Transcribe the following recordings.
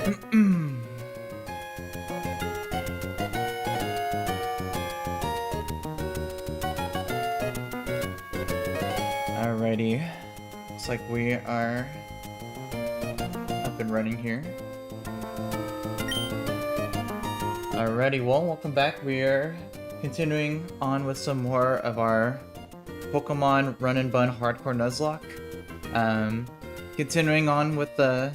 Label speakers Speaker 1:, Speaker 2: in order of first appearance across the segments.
Speaker 1: Alrighty. Looks like we are up and running here. Alrighty, well, welcome back. We are continuing on with some more of our Pokemon Run&Bun Hardcore Nuzlocke. Continuing on with the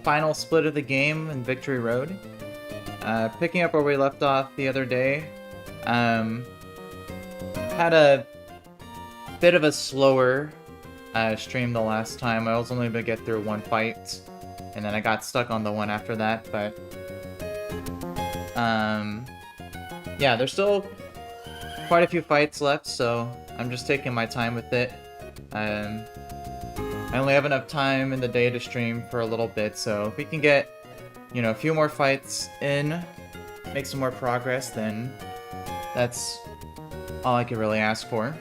Speaker 1: final split of the game in Victory Road. Picking up where we left off the other day. Had a bit of a slower stream the last time. I was only able to get through one fight, and then I got stuck on the one after that, but yeah, there's still quite a few fights left, so I'm just taking my time with it. I only have enough time in the day to stream for a little bit, so if we can get, you know, a few more fights in, make some more progress, then that's all I could really ask for.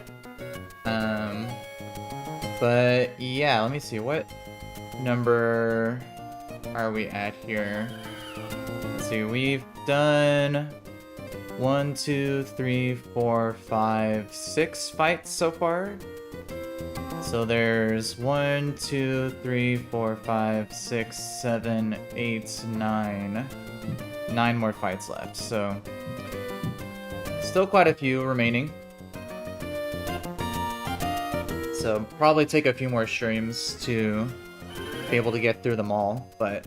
Speaker 1: But yeah, let me see, what number are we at here? Let's see, we've done 1, 2, 3, 4, 5, 6 fights so far. So there's 1, 2, 3, 4, 5, 6, 7, 8, 9. 9 more fights left, so still quite a few remaining. So probably take a few more streams to be able to get through them all, but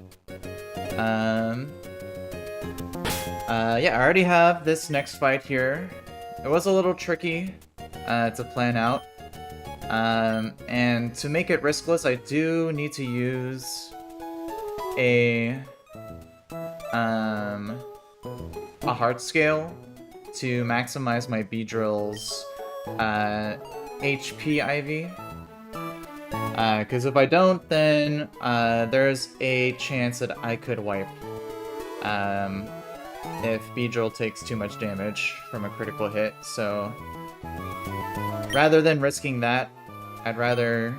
Speaker 1: yeah, I already have this next fight here. It was a little tricky to plan out, and to make it riskless, I do need to use a heart scale to maximize my Beedrill's HP IV. Because if I don't, then there's a chance that I could wipe if Beedrill takes too much damage from a critical hit. So rather than risking that, I'd rather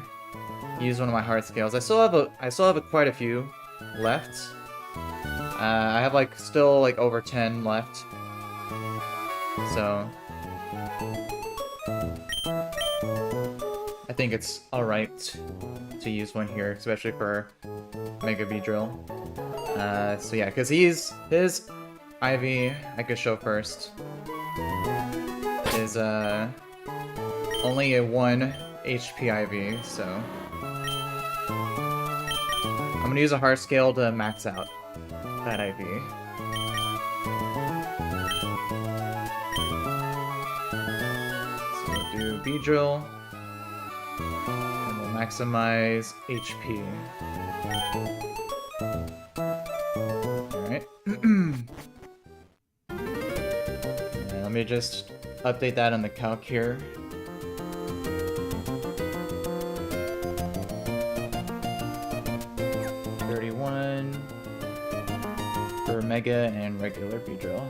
Speaker 1: use one of my heart scales. I still have quite a few left. I have still over 10 left. So I think it's alright to use one here, especially for Mega Beedrill. So yeah, because his IV, I could show first, is only a 1 HP IV, so I'm gonna use a heart scale to max out that IV. So we'll do Beedrill. Maximize HP. Alright. Let me just update that on the calc here. $31 for Mega and regular Beedrill.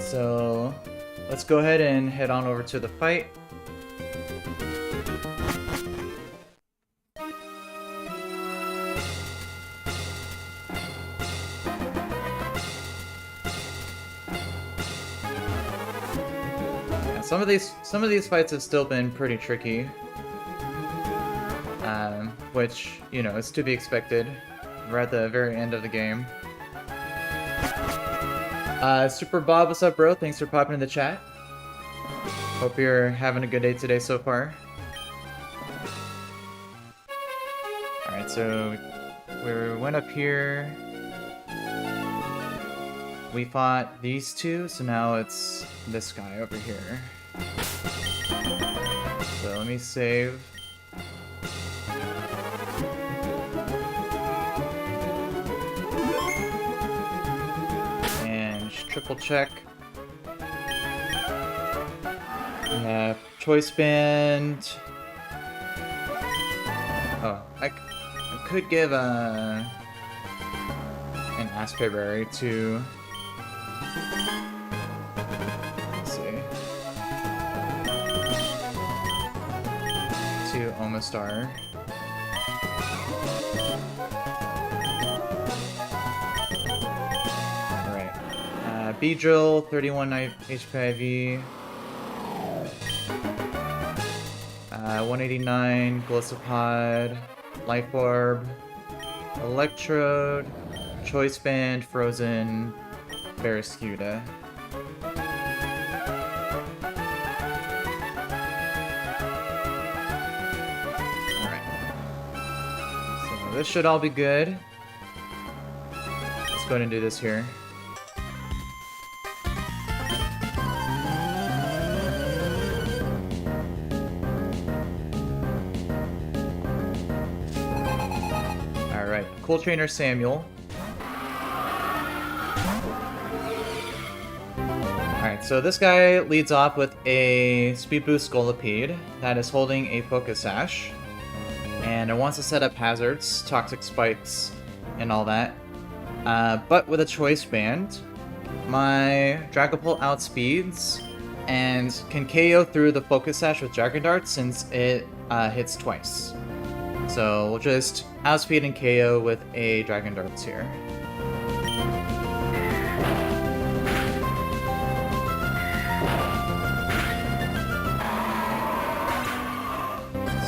Speaker 1: So let's go ahead and head on over to the fight. Yeah, some of these fights have still been pretty tricky, which, you know, is to be expected. We're at the very end of the game. Super Bob, what's up, bro? Thanks for popping in the chat. Hope you're having a good day today so far. Alright, so we went up here. We fought these two, so now it's this guy over here. So let me save. Triple check. We have Choice Band. Oh, I could give a Aspect Berry to... Let's see. To Omastar. Alright. Beedrill, 31 HP IV. 189, Glossopod, Life Orb, Electrode, Choice Band, Frozen, Barraskewda. Alright. So this should all be good. Let's go ahead and do this here. Cool Trainer Samuel. Alright, so this guy leads off with a Speed Boost Scolipede that is holding a Focus Sash. And it wants to set up hazards, toxic spikes, and all that. But with a Choice Band, my Dragapult outspeeds and can KO through the Focus Sash with Dragon Dart since it hits twice. So we'll just outspeed and KO with a Dragon Darts here.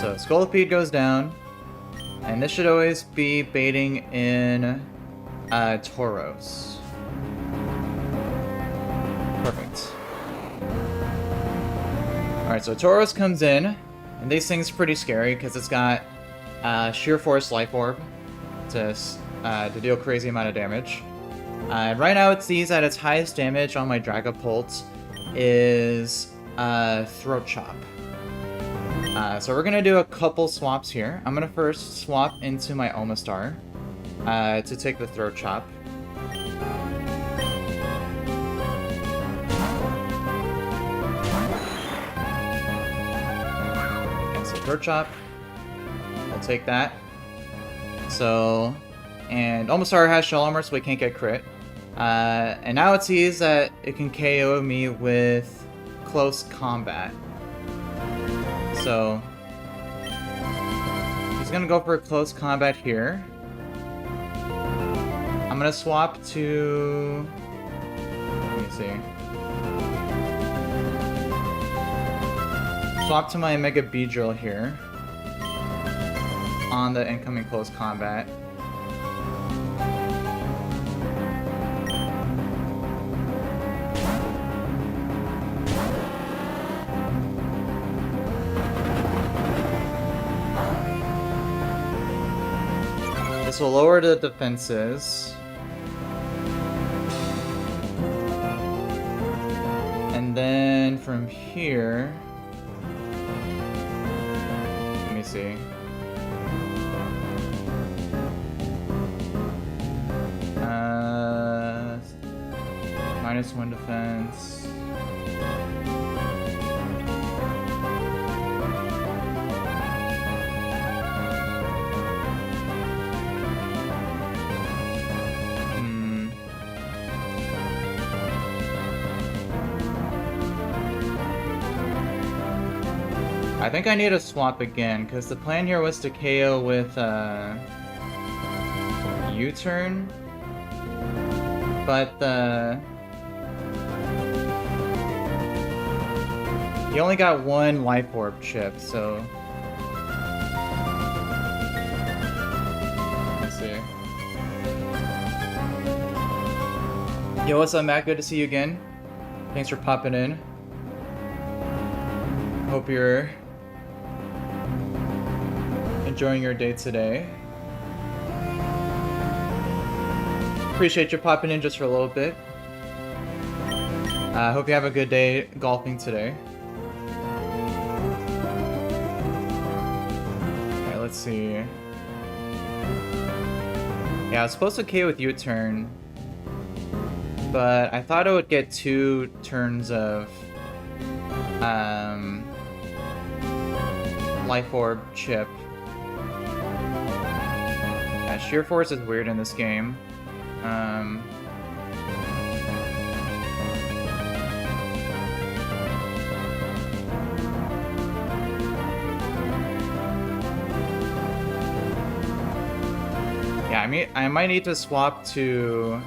Speaker 1: So Scolipede goes down, and this should always be baiting in Tauros. Perfect. Alright, so Tauros comes in, and these things are pretty scary because it's got Sheer Force Life Orb to deal crazy amount of damage. Right now it sees that its highest damage on my Dragapult is Throat Chop. So we're gonna do a couple swaps here. I'm gonna first swap into my Omastar to take the Throat Chop. Okay, so Throat Chop. I'll take that. So, and Omastar has Shell Armor, so we can't get crit. And now it sees that it can KO me with Close Combat. So, he's gonna go for Close Combat here. I'm gonna swap to... Let me see. Swap to my Mega Beedrill here. On the incoming Close Combat. This will lower the defenses. And then from here... Let me see. -1 defense. I think I need to swap again, because the plan here was to KO with U-turn, but he only got one Life Orb chip, so... Let's see. Yo, what's up, Matt? Good to see you again. Thanks for popping in. Hope you're enjoying your day today. Appreciate you popping in just for a little bit. Hope you have a good day golfing today. Okay, let's see. Yeah, I was supposed to KO with U-turn, but I thought I would get 2 turns of Life Orb chip. Yeah, Sheer Force is weird in this game. Yeah, I might need to swap to...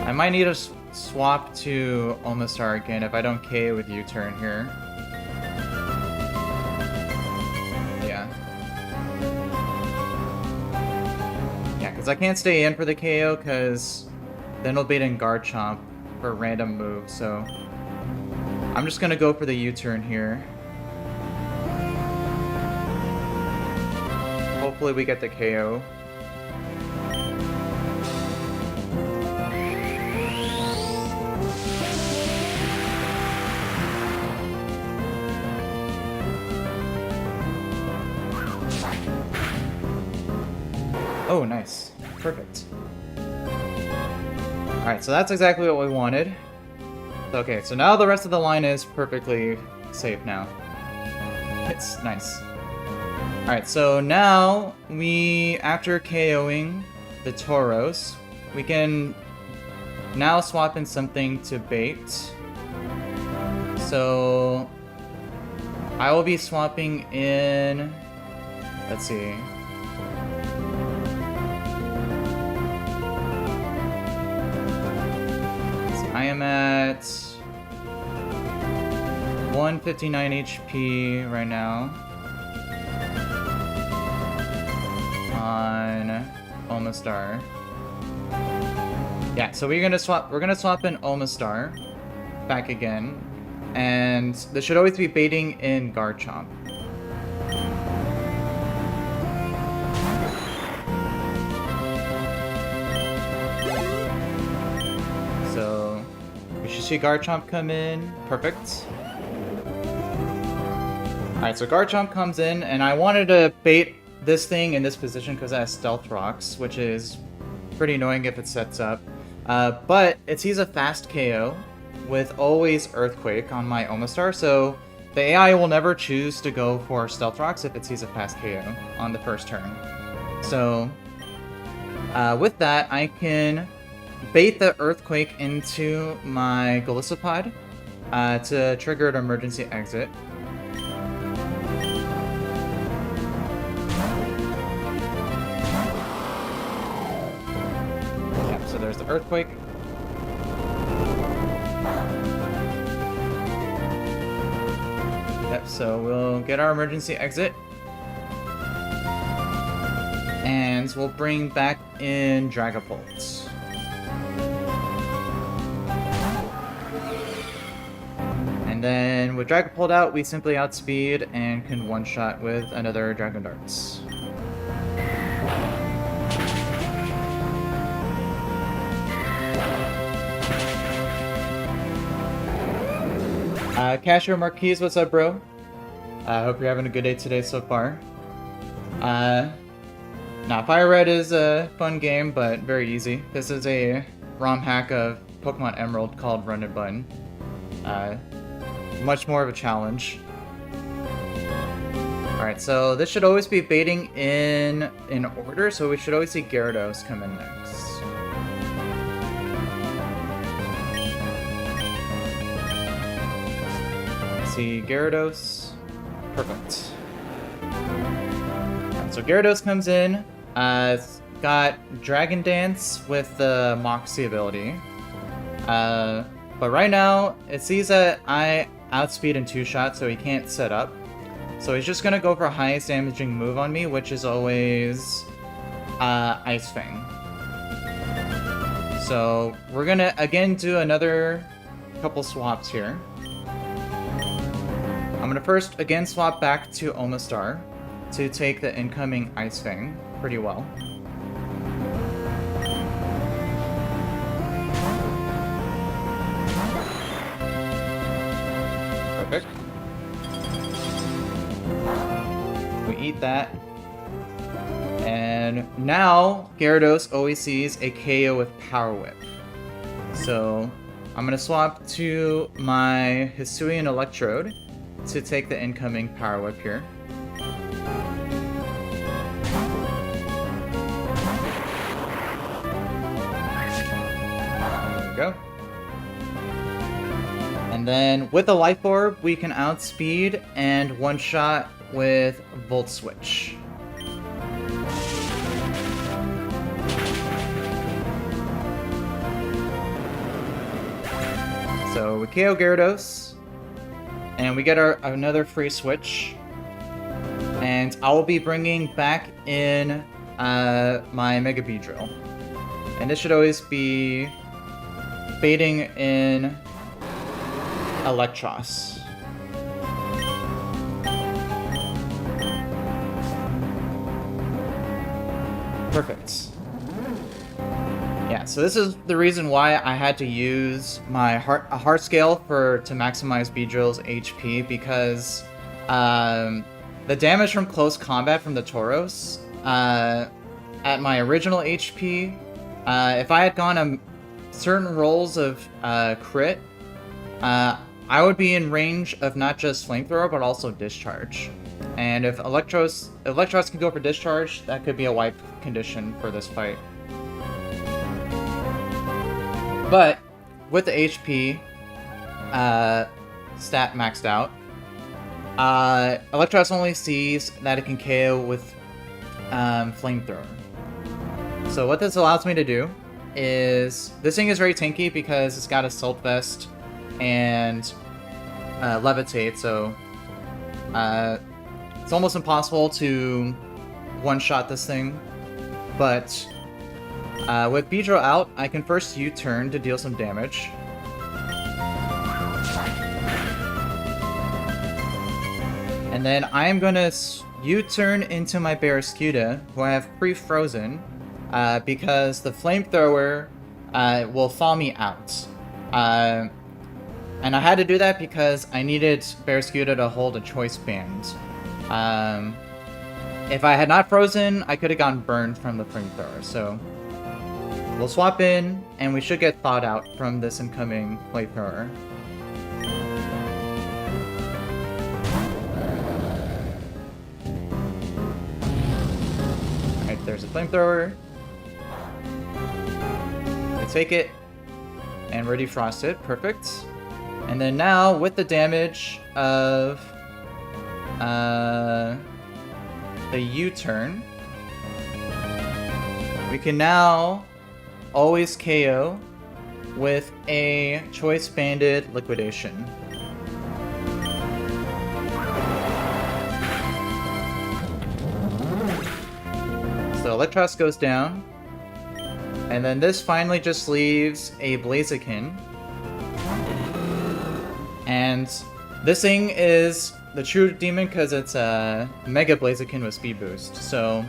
Speaker 1: I might need to swap to Omastar again if I don't KO with U-turn here. Yeah. Yeah, because I can't stay in for the KO because then he'll bait in Guard Chomp for a random move, so... I'm just gonna go for the U-turn here. Hopefully we get the KO. Oh, nice. Perfect. Alright, so that's exactly what we wanted. Okay, so now the rest of the line is perfectly safe now. It's nice. Alright, so now we, after KOing the Tauros, we can now swap in something to bait. So I will be swapping in, let's see. I am at 159 HP right now on Omastar. Yeah, so we're gonna swap in Omastar back again, and this should always be baiting in Guard Chomp. So we should see Guard Chomp come in. Perfect. Alright, so Guard Chomp comes in, and I wanted to bait this thing in this position because it has Stealth Rocks, which is pretty annoying if it sets up. But it sees a fast KO with always Earthquake on my Omastar, so the AI will never choose to go for Stealth Rocks if it sees a fast KO on the first turn. So with that, I can bait the Earthquake into my Golisopod to trigger an emergency exit. Yep, so there's the Earthquake. Yep, so we'll get our emergency exit. And we'll bring back in Dragapult. And then with Dragapult out, we simply outspeed and can one-shot with another Dragon Darts. Cashier Marquise, what's up, bro? I hope you're having a good day today so far. Fire Red is a fun game, but very easy. This is a ROM hack of Pokemon Emerald called Run&Bun. Much more of a challenge. Alright, so this should always be baiting in order, so we should always see Gyarados come in next. See Gyarados. Perfect. Right, so Gyarados comes in. It's got Dragon Dance with the Moxie ability. But right now, it sees that I outspeed in 2-shot, so he can't set up. So he's just gonna go for highest damaging move on me, which is always Ice Fang. So we're gonna again do another couple swaps here. I'm gonna first again swap back to Omastar to take the incoming Ice Fang pretty well. Perfect. We eat that. And now Gyarados always sees a KO with Power Whip. So I'm gonna swap to my Hisuian Electrode to take the incoming Power Whip here. There we go. And then with the Life Orb, we can outspeed and one-shot with Volt Switch. So we KO Gyarados, and we get another free switch. And I will be bringing back in my Mega Beedrill. And this should always be baiting in Electros. Perfect. Yeah, so this is the reason why I had to use my heart scale to maximize Beedrill's HP, because the damage from close combat from the Tauros at my original HP, if I had gone on certain rolls of crit, I would be in range of not just Flamethrower but also Discharge. And if Electros can go for Discharge, that could be a wipe condition for this fight. But with the HP stat maxed out, Electros only sees that it can KO with Flamethrower. So what this allows me to do is, this thing is very tanky because it's got Assault Vest and Levitate, so it's almost impossible to one-shot this thing. But with Beedrill out, I can first U-turn to deal some damage. And then I am going to U-turn into my Barraskewda, who I have pre-frozen, because the Flamethrower will thaw me out. And I had to do that because I needed Barraskewda to hold a Choice Band. If I had not frozen, I could have gotten burned from the Flamethrower, so we'll swap in, and we should get thawed out from this incoming Flamethrower. Alright, there's a Flamethrower. I take it, and we're defrosted. Perfect. And then now, with the damage of the U-turn, we can now always KO with a Choice Banded Liquidation. So Electros goes down, and then this finally just leaves a Blaziken. And this thing is the true demon because it's a Mega Blaziken with Speed Boost. So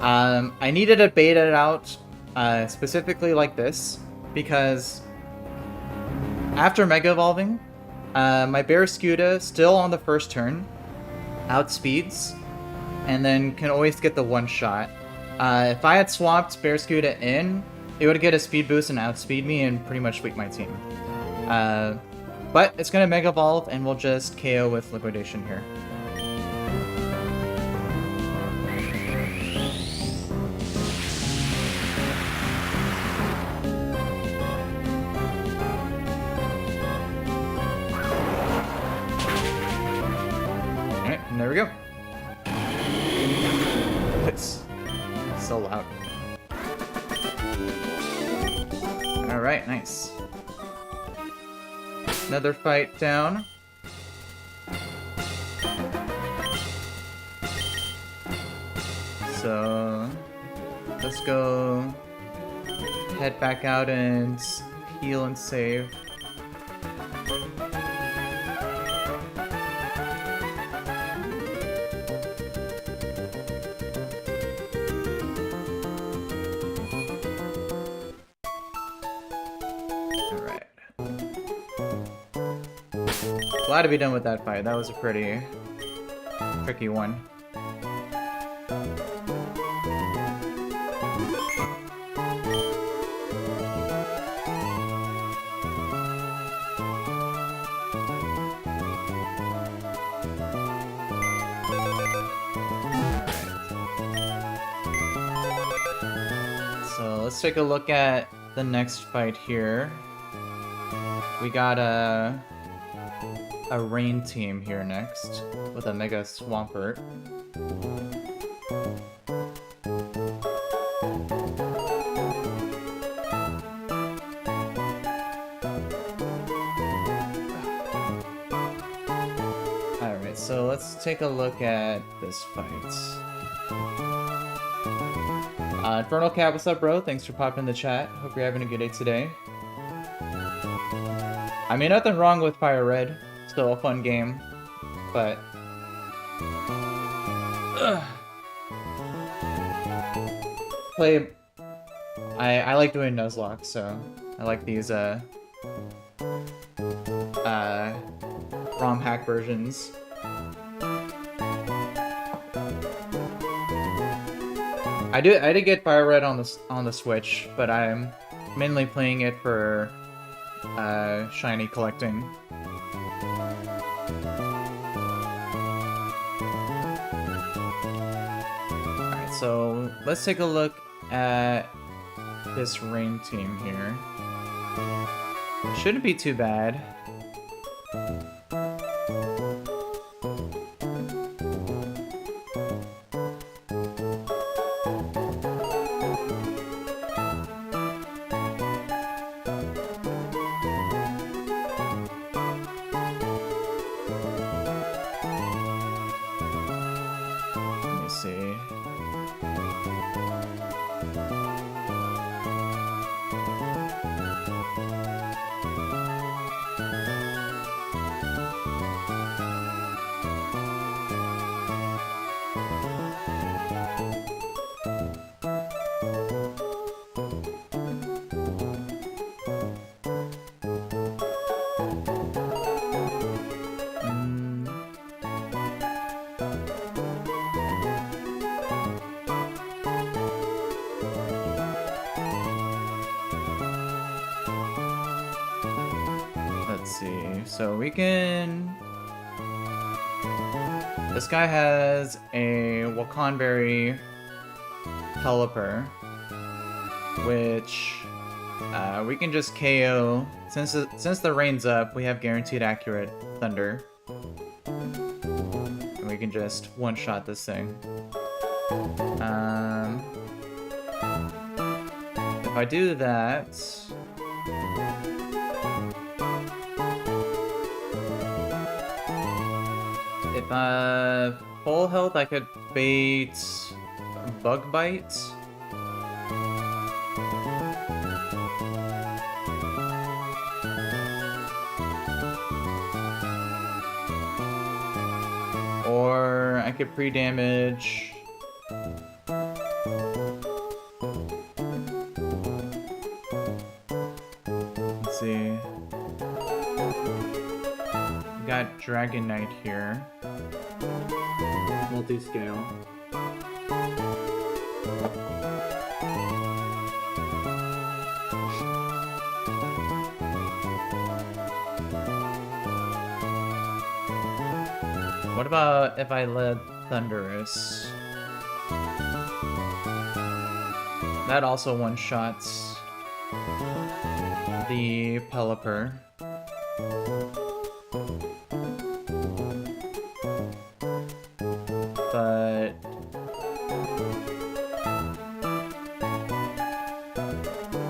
Speaker 1: I needed to bait it out specifically like this, because after Mega Evolving, my Barraskewda, still on the first turn, outspeeds, and then can always get the one shot. If I had swapped Barraskewda in, it would get a speed boost and outspeed me and pretty much sweep my team. But it's going to Mega Evolve, and we'll just KO with Liquidation here. Alright, and there we go. It's so loud. Alright, nice. Another fight down. So let's go head back out and heal and save. Glad to be done with that fight. That was a pretty tricky one. let's take a look at the next fight here. We got a rain team here next with a Mega Swampert. Alright, so let's take a look at this fight. Infernal Cat, what's up, bro? Thanks for popping in the chat. Hope you're having a good day today. I mean, nothing wrong with Fire Red. Still a fun game, but play. I like doing Nuzlocke, so I like these ROM hack versions. I did get Fire Red on the Switch, but I'm mainly playing it for shiny collecting. Alright, so let's take a look at this rain team here. Shouldn't be too bad. So we can... This guy has a Wakanberry Pelipper, which we can just KO. Since the rain's up, we have guaranteed accurate Thunder. And we can just one-shot this thing. If I do that... If full health, I could bait Bug Bite. Or I could pre-damage. Let's see. We got Dragon Knight here. Multi-scale. What about if I led Thunderous? That also one-shots the Pelipper. But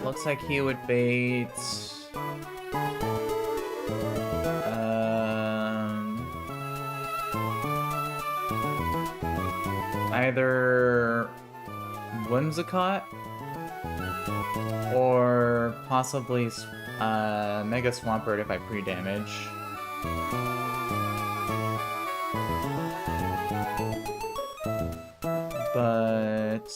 Speaker 1: looks like he would bait either Whimsicott or possibly Mega Swampert if I pre-damage. But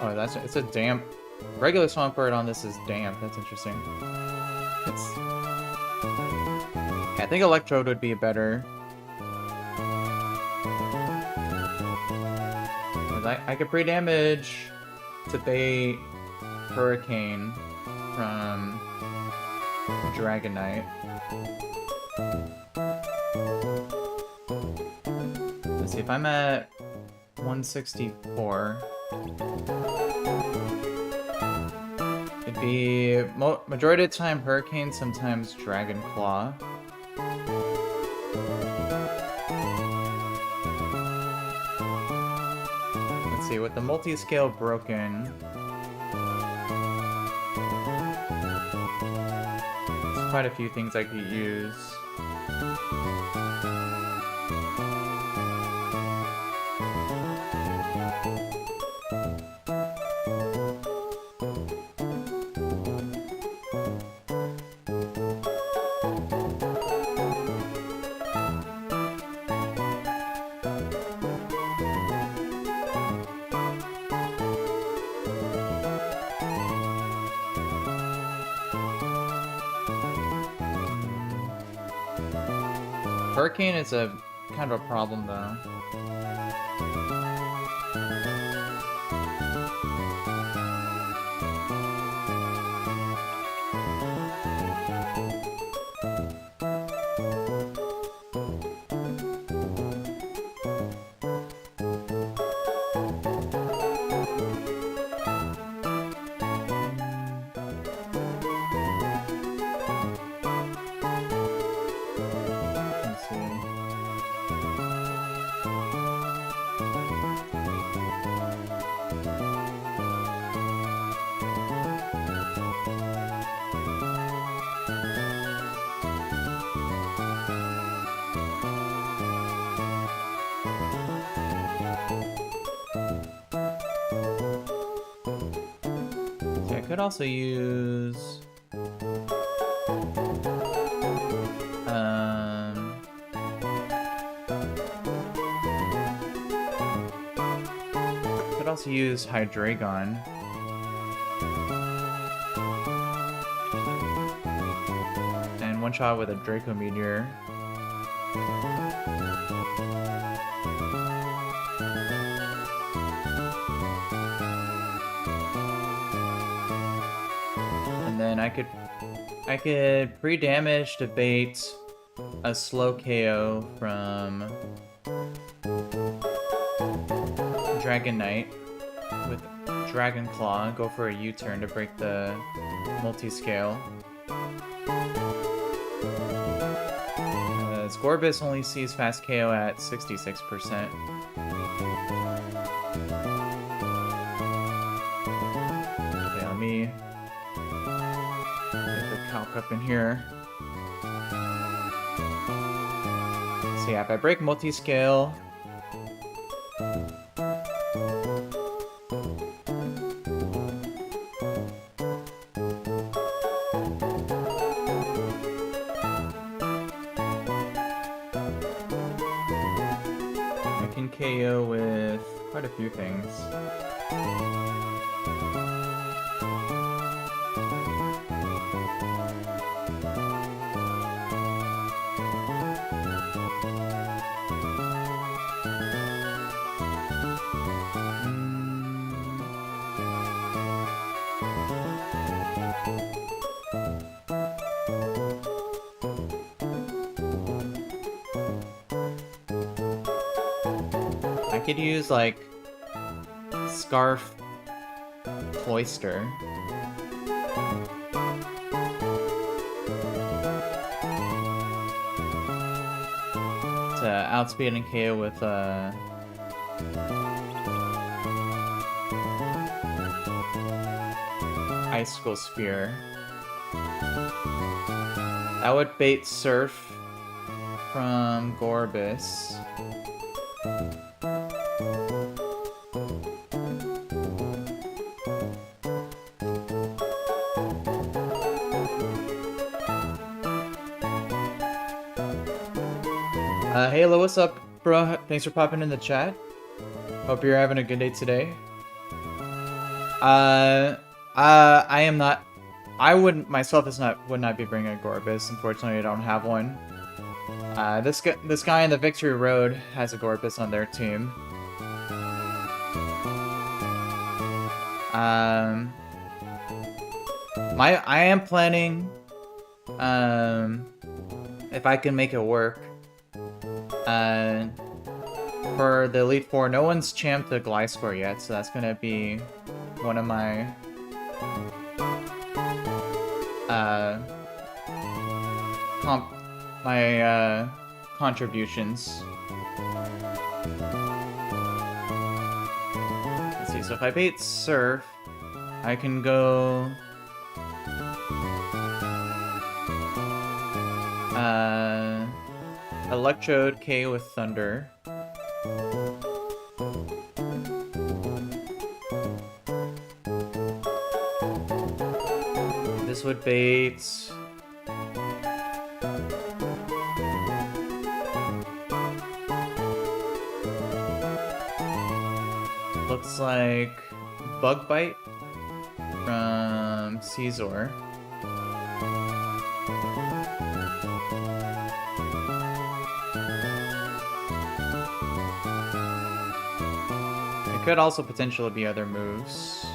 Speaker 1: oh, it's a damp. Regular Swampert on this is damp. That's interesting. I think Electrode would be better. I could pre-damage to bait Hurricane from Dragon Knight. Let's see, if I'm at 164, it'd be majority of the time Hurricane, sometimes Dragon Claw. Let's see, with the multi-scale broken, there's quite a few things I could use. Hurricane is a kind of a problem though. I could also use Hydreigon. And one shot with a Draco Meteor. And then I could pre-damage to bait a slow KO from Dragon Knight with Dragon Claw, go for a U-turn to break the multi-scale. Gorbis only sees fast KO at 66%. Okay, let me get the calc up in here. So yeah, if I break multi-scale, KO with quite a few things. I could use, like, Scarf Cloister. To outspeed and KO with, Icicle Spear. That would bait Surf from Gorbis. Halo, what's up, bro? Thanks for popping in the chat. Hope you're having a good day today. I am not. I wouldn't myself. Would not be bringing a Gorbis. Unfortunately, I don't have one. This guy in the Victory Road has a Gorbis on their team. I am planning if I can make it work. For the Elite Four, no one's champed the Gliscor yet, so that's gonna be one of my contributions. Let's see, so if I bait Surf, I can go Electrode K with Thunder. This would bait looks like Bug Bite from Caesar. It could also potentially be other moves.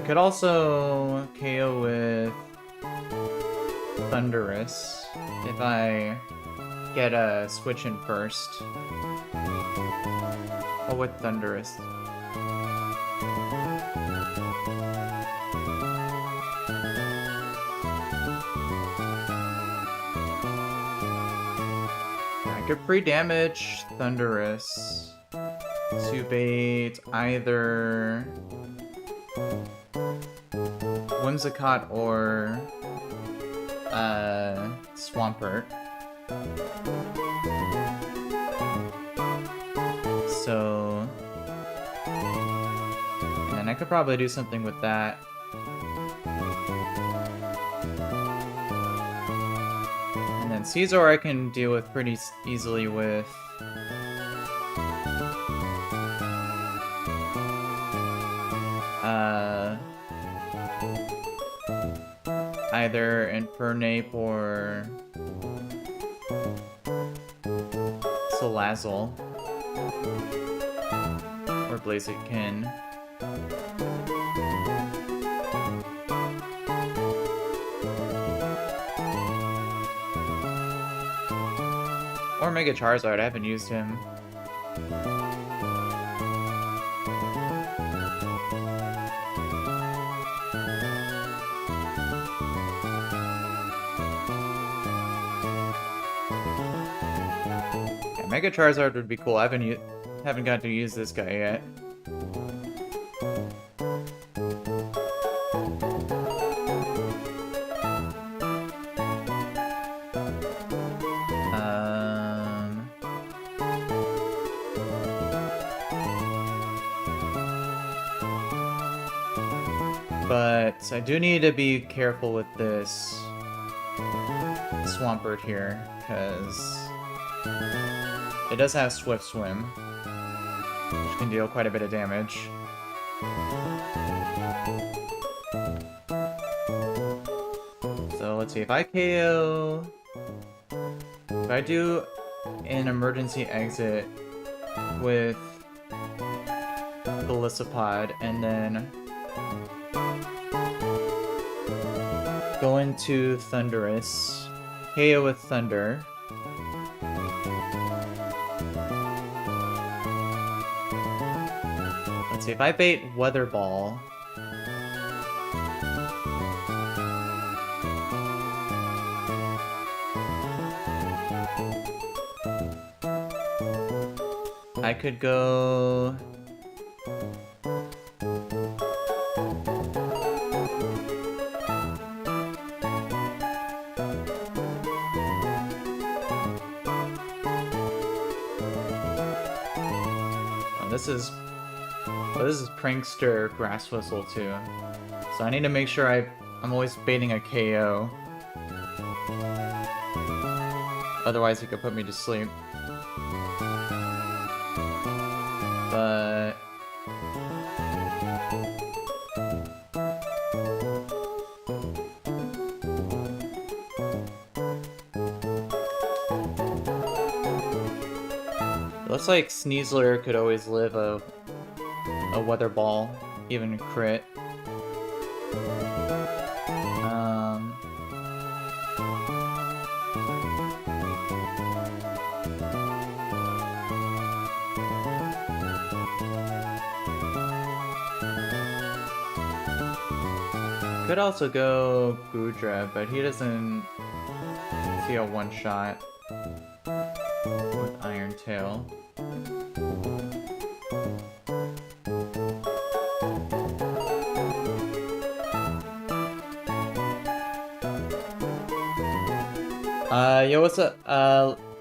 Speaker 1: Could also KO with Thunderous if I get a switch in first. Oh, with Thunderous. I could pre-damage Thunderous to bait either Whimsicott or Swampert. So, and I could probably do something with that. And then Caesar I can deal with pretty easily with either Infernape or Salazzle or Blaziken. Or Mega Charizard, I haven't used him. Mega Charizard would be cool. I haven't got to use this guy yet. But I do need to be careful with this Swampert here, because it does have Swift Swim, which can deal quite a bit of damage. So let's see, if I KO... If I do an emergency exit with Golisopod and then go into Thundurus, KO with Thunder, let's see, if I bait Weather Ball, I could go... This is Prankster Grass Whistle too. So I need to make sure I'm always baiting a KO. Otherwise he could put me to sleep. But... Looks like Sneasler could always live a weather ball, even a crit. Could also go Goodra, but he doesn't see a one-shot with Iron Tail. Yo, what's up?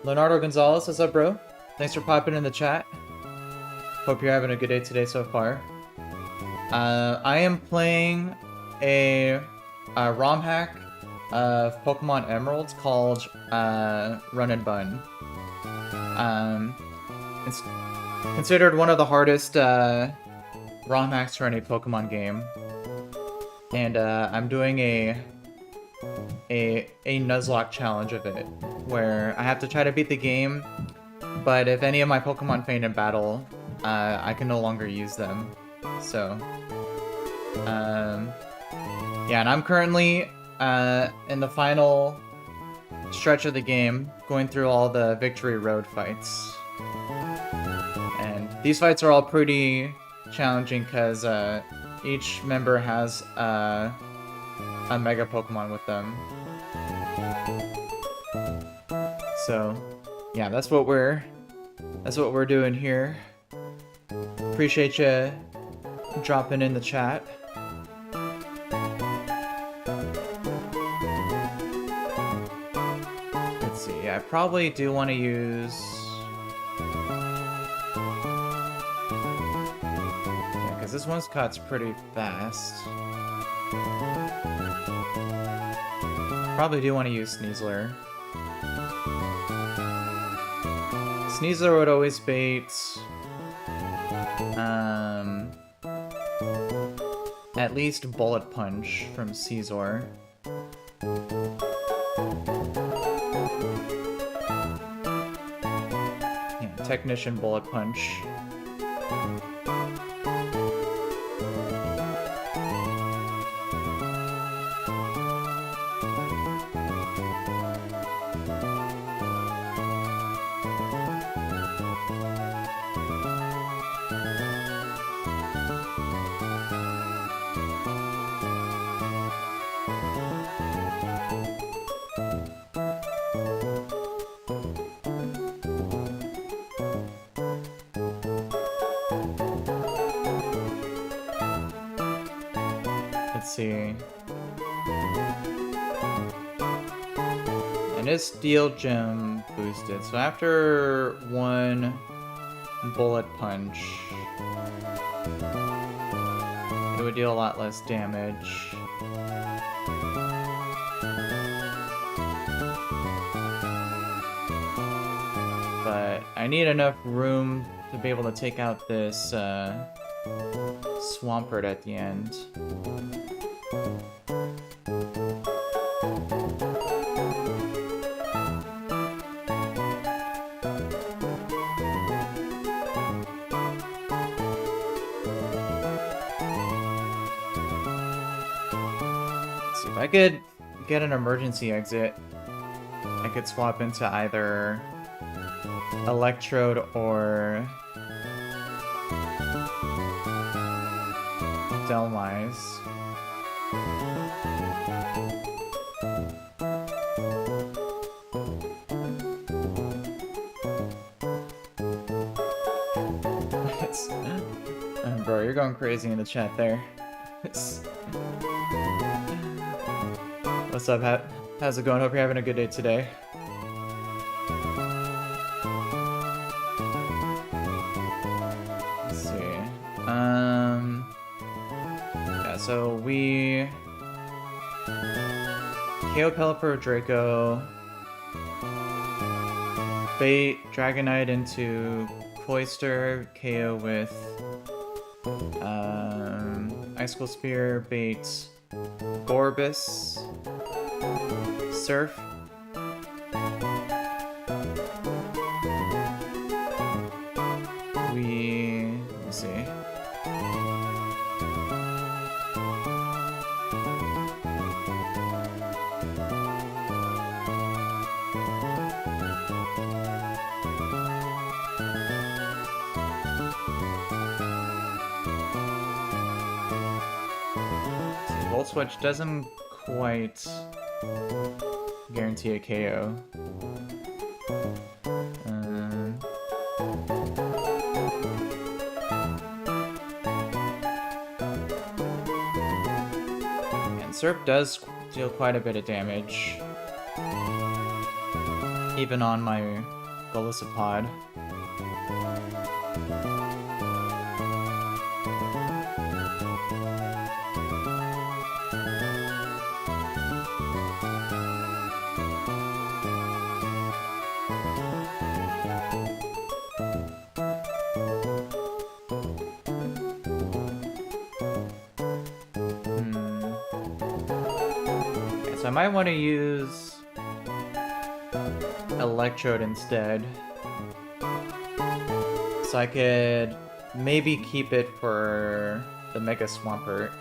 Speaker 1: Leonardo Gonzalez, what's up, bro? Thanks for popping in the chat. Hope you're having a good day today so far. I am playing a ROM hack of Pokemon Emeralds called Run&Bun. It's considered one of the hardest ROM hacks for any Pokemon game, and I'm doing a Nuzlocke challenge of it, where I have to try to beat the game, but if any of my Pokemon faint in battle, I can no longer use them. So, yeah, and I'm currently in the final stretch of the game, going through all the Victory Road fights. And these fights are all pretty challenging because each member has a Mega Pokemon with them. So, yeah, that's what we're doing here. Appreciate you dropping in the chat. Let's see. Yeah, I probably do want to use. Yeah, because this one's cut's pretty fast. Probably do want to use Sneasler. Sneasler would always bait at least Bullet Punch from Caesar. Yeah, Technician Bullet Punch. Let's see. And his Steel Gem boosted, so after one Bullet Punch, it would deal a lot less damage. But I need enough room to be able to take out this Swampert at the end. Let's see if I could get an emergency exit. I could swap into either Electrode or Delmise. Bro, you're going crazy in the chat there. What's up? How's it going? Hope you're having a good day today. Let's see. Yeah, so we KO Pelipper Draco, bait Dragonite into Cloyster, KO with Icicle Spear, bait Gorbis, Surf. Volt Switch doesn't quite guarantee a KO. And Surf does deal quite a bit of damage, even on my Golisopod. So I might want to use Electrode instead, so I could maybe keep it for the Mega Swampert.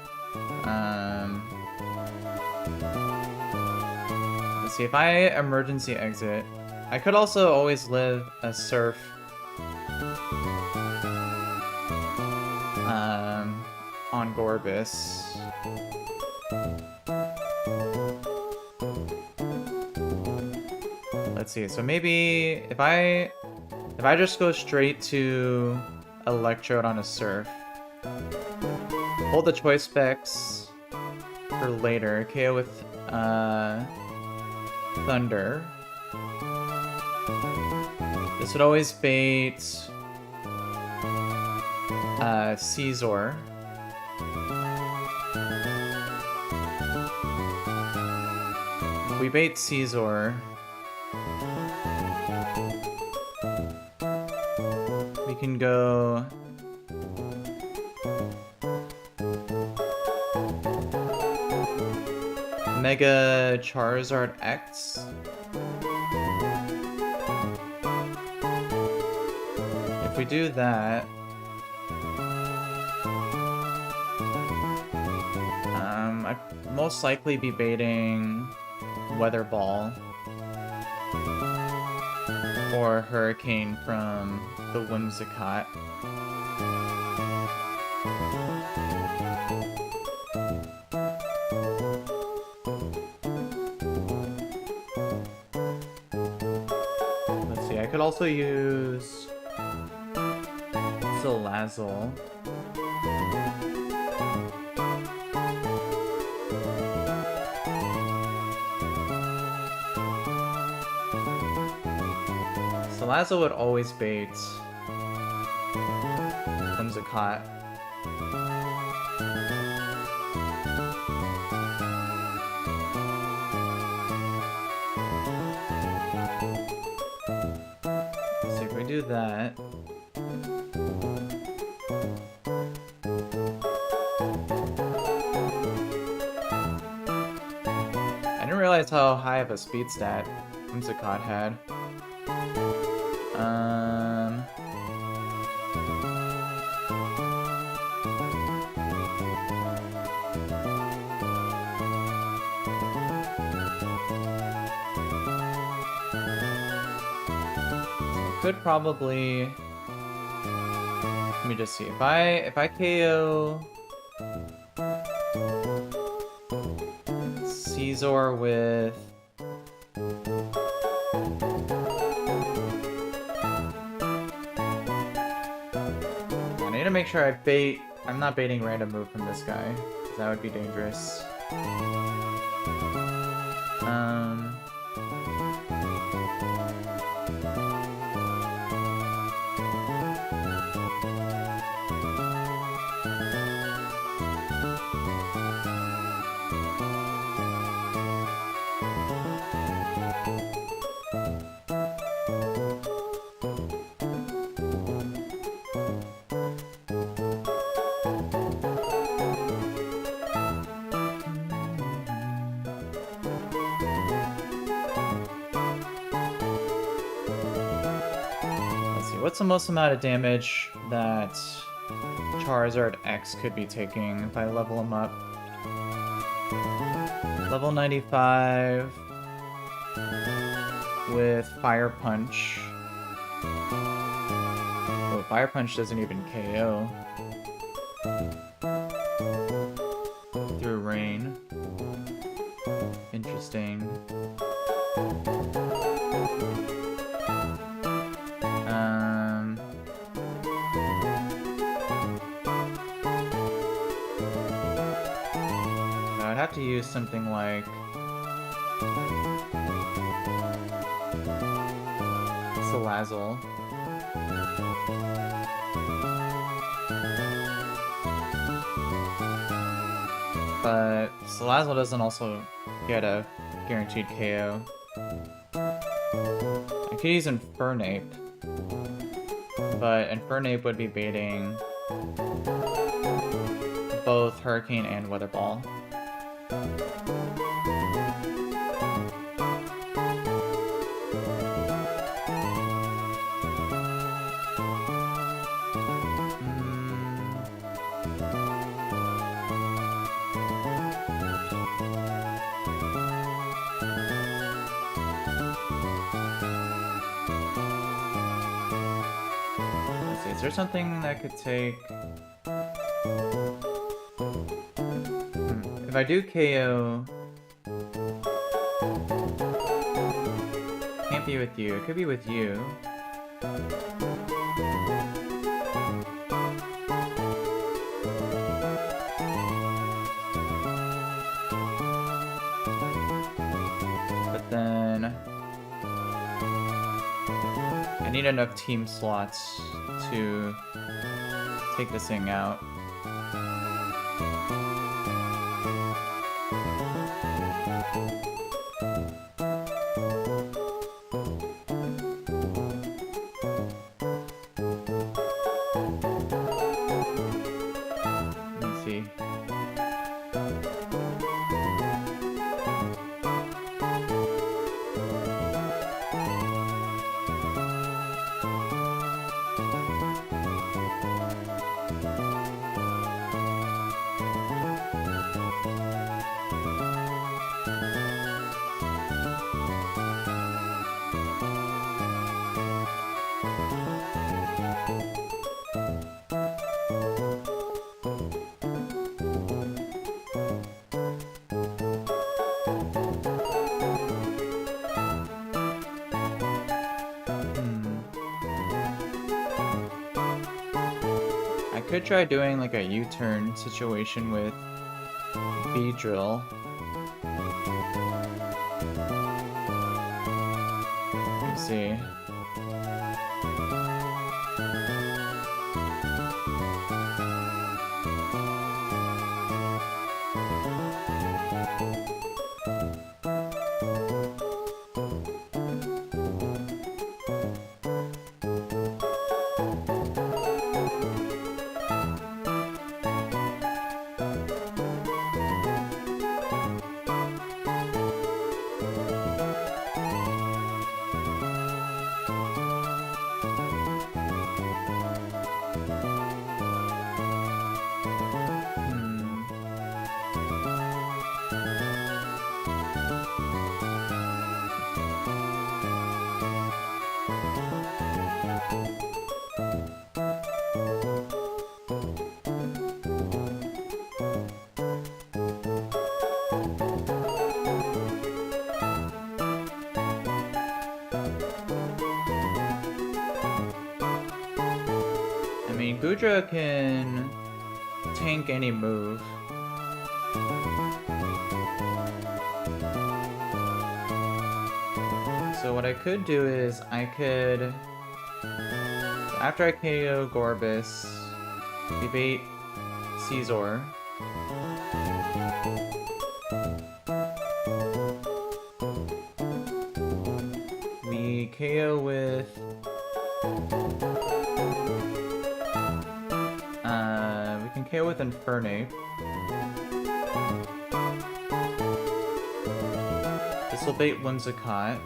Speaker 1: Let's see, if I emergency exit, I could also always live a Surf on Gorbis. Let's see, so maybe if I just go straight to Electrode on a Surf, hold the choice specs for later, KO with Thunder. This would always bait Caesar. If we bait Caesar, we can go Mega Charizard X. If we do that, I'd most likely be baiting Weather Ball or Hurricane from the Whimsicott. Let's see, I could also use Salazzle. Salazzle would always bait Whimsicott. So if we do that, I didn't realize how high of a speed stat Whimsicott had. Could probably, let me just see, if I KO Caesar with I need to make sure I'm not baiting random move from this guy, because that would be dangerous. What's the most amount of damage that Charizard X could be taking if I level him up? Level 95 with Fire Punch. Oh, Fire Punch doesn't even KO. through rain. Interesting. I'd have to use something like Salazzle. But Salazzle doesn't also get a guaranteed KO. I could use Infernape, but Infernape would be baiting both Hurricane and Weather Ball. Is there something that could take... If I do KO... Can't be with you. It could be with you. But then... I need enough team slots to take this thing out. Let's see. I could try doing like a U-turn situation with Beedrill. Let's see. I mean, Goodra can tank any move. So what I could do is I could, after I KO Gorbis, debate Caesar. We KO with we can KO with Infernape. This will bait Whimsicott.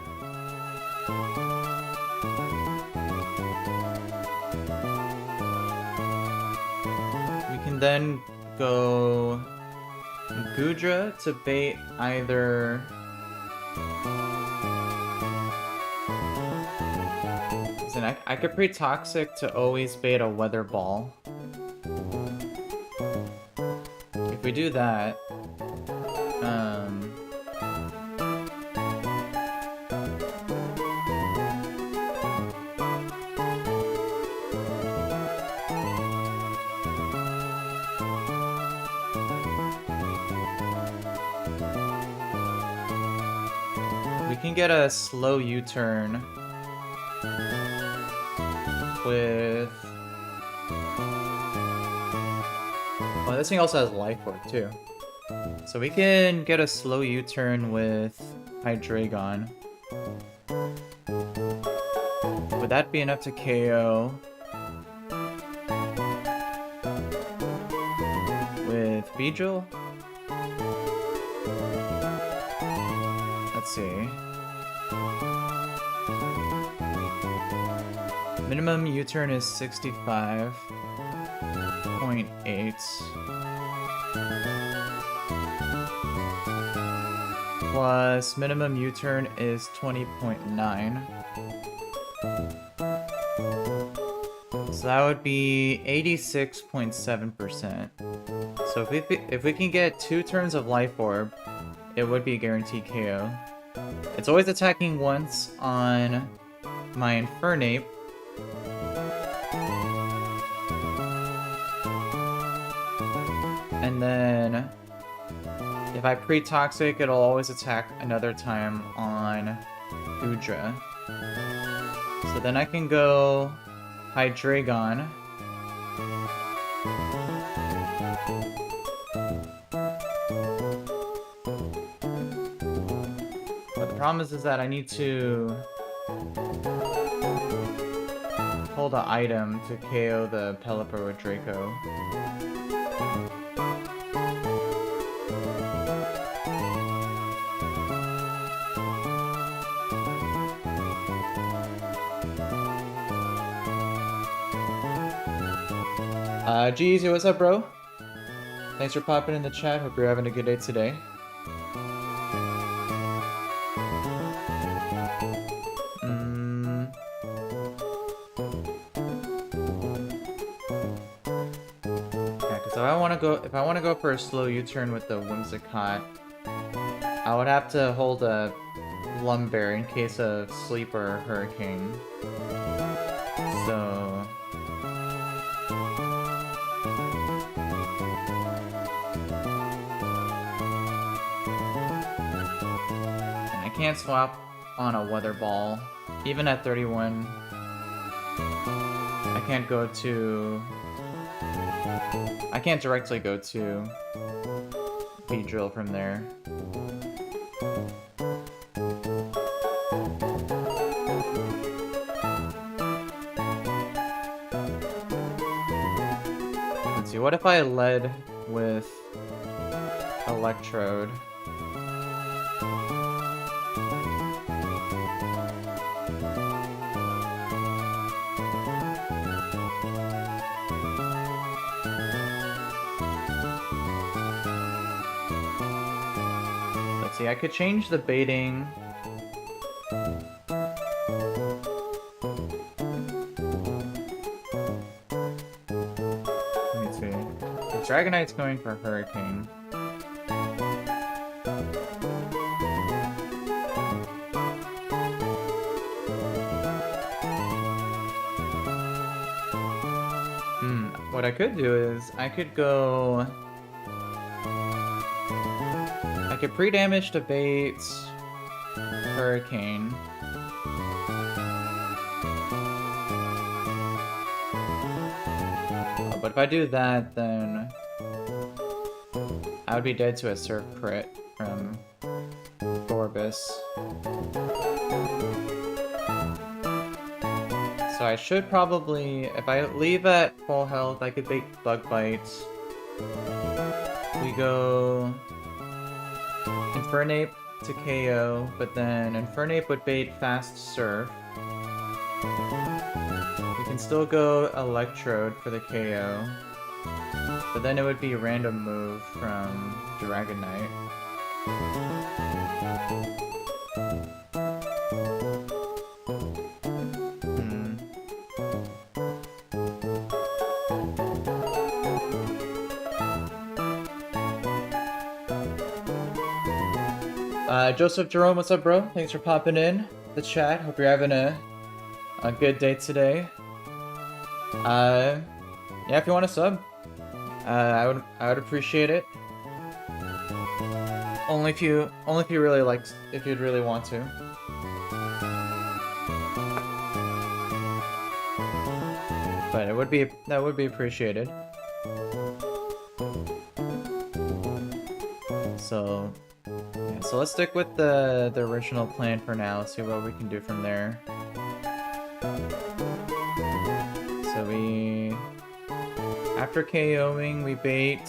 Speaker 1: We can then go Goodra to bait either I could pre-toxic to always bait a Weather Ball. If we do that, We can get a slow U-turn with... Oh, this thing also has life orb too. So we can get a slow U-turn with Hydreigon. Would that be enough to KO? With Beedrill? Let's see. Minimum U-turn is 65.8. Plus minimum U-turn is 20.9. So that would be 86.7%. So if we can get 2 turns of Life Orb, it would be a guaranteed KO. It's always attacking once on my Infernape. And then if I pre-toxic, it'll always attack another time on Goodra. So then I can go Hydreigon. But the problem is that I need to hold an item to KO the Pelipper with Draco. Geezy, what's up, bro? Thanks for popping in the chat. Hope you're having a good day today. Yeah, because if I want to go for a slow U-turn with the Whimsicott, I would have to hold a Lumberry in case of Sleep or Hurricane. So can't swap on a Weather Ball. Even at 31, I can't go to... I can't directly go to Beedrill from there. Let's see, what if I led with Electrode? I could change the baiting. Let me see. The Dragonite's going for Hurricane. What I could do is I could go... I could pre-damage to bait Hurricane. But if I do that, then I would be dead to a Surf crit from Gorbis. So I should probably, if I leave at full health, I could bait Bug Bite. We go Infernape to KO, but then Infernape would bait Fast Surf. We can still go Electrode for the KO, but then it would be a random move from Dragonite. Joseph Jerome, what's up, bro? Thanks for popping in the chat. Hope you're having a good day today. Yeah, if you want to sub, I would appreciate it. Only if you really if you'd really want to. But that would be appreciated. So yeah, so let's stick with the original plan for now. See what we can do from there. So after KOing, we bait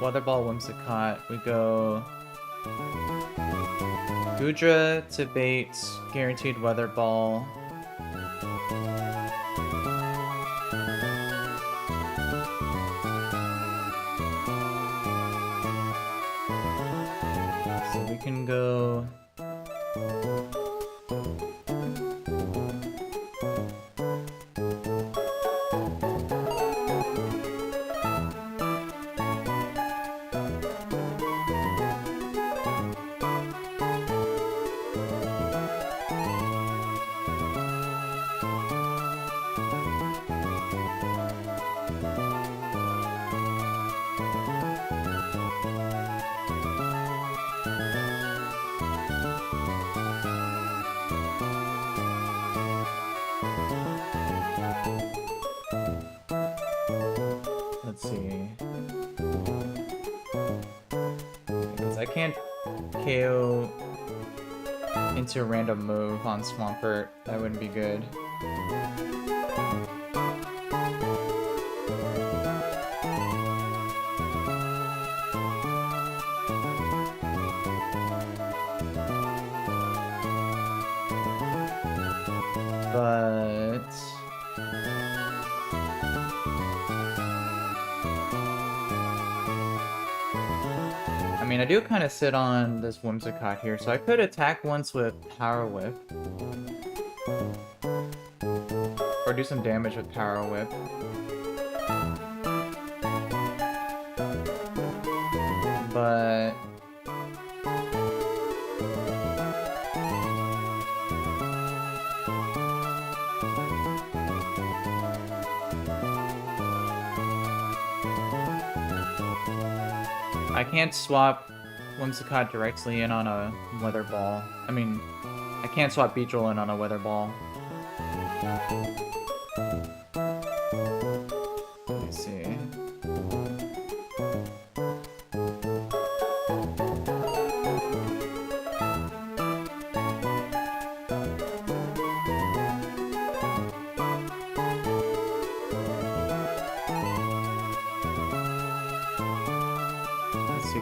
Speaker 1: Weather Ball, Whimsicott. We go Gudra to bait guaranteed Weather Ball. So we can go let's see. Because I can't KO into a random move on Swampert. That wouldn't be good. But I mean, I do kind of sit on this Whimsicott here, so I could attack once with Power Whip. Or do some damage with Power Whip. But I can't swap Whimsicott directly in on a Weather Ball. I mean, I can't swap Beedrill in on a Weather Ball. Let me see.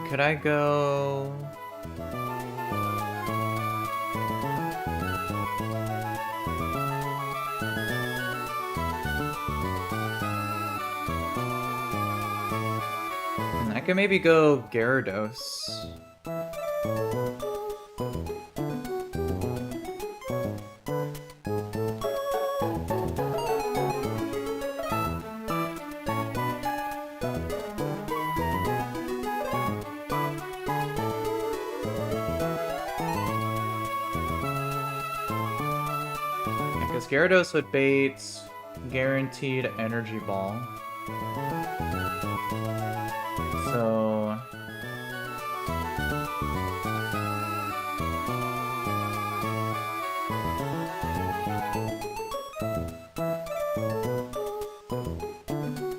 Speaker 1: Could I go... I could maybe go Gyarados. Gyarados would bait guaranteed Energy Ball. So...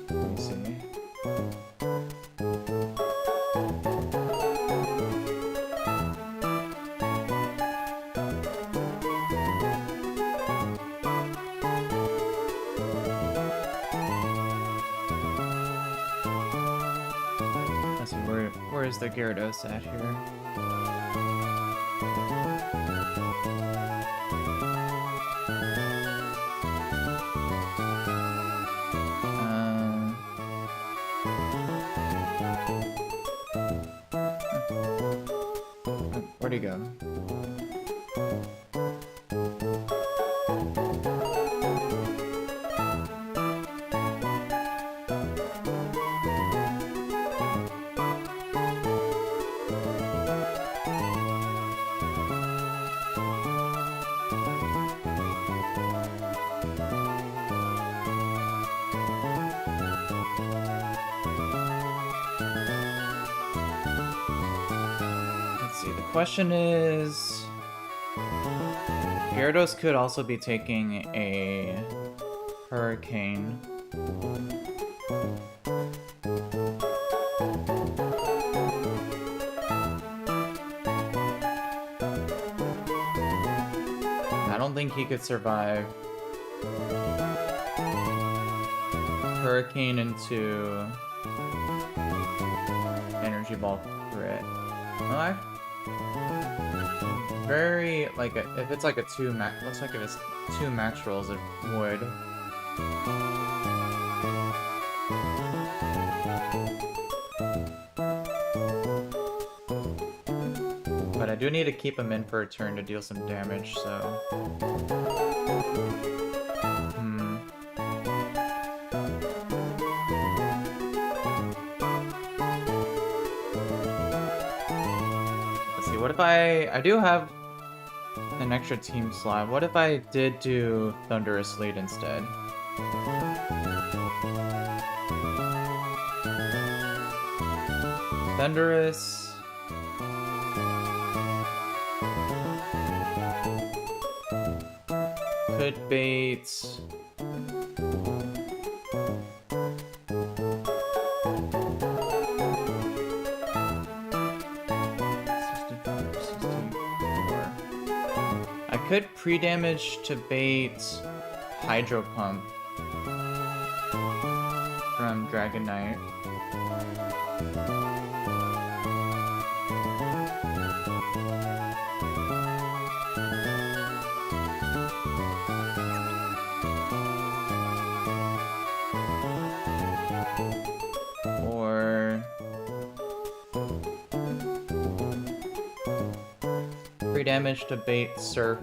Speaker 1: let me see. Where is the Gyarados at here? Where'd he go? see, the question is... Gyarados could also be taking a Hurricane. I don't think he could survive Hurricane into Energy Ball crit. Well, very, like, if it's like a looks like if it's 2 max rolls, it would. But I do need to keep him in for a turn to deal some damage, so... Let's see, what if I do have an extra team slot. What if I did do Thunderous Lead instead? Thunderous... could bait... I could pre-damage to bait Hydro Pump from Dragon Knight. Or pre-damage to bait Surf.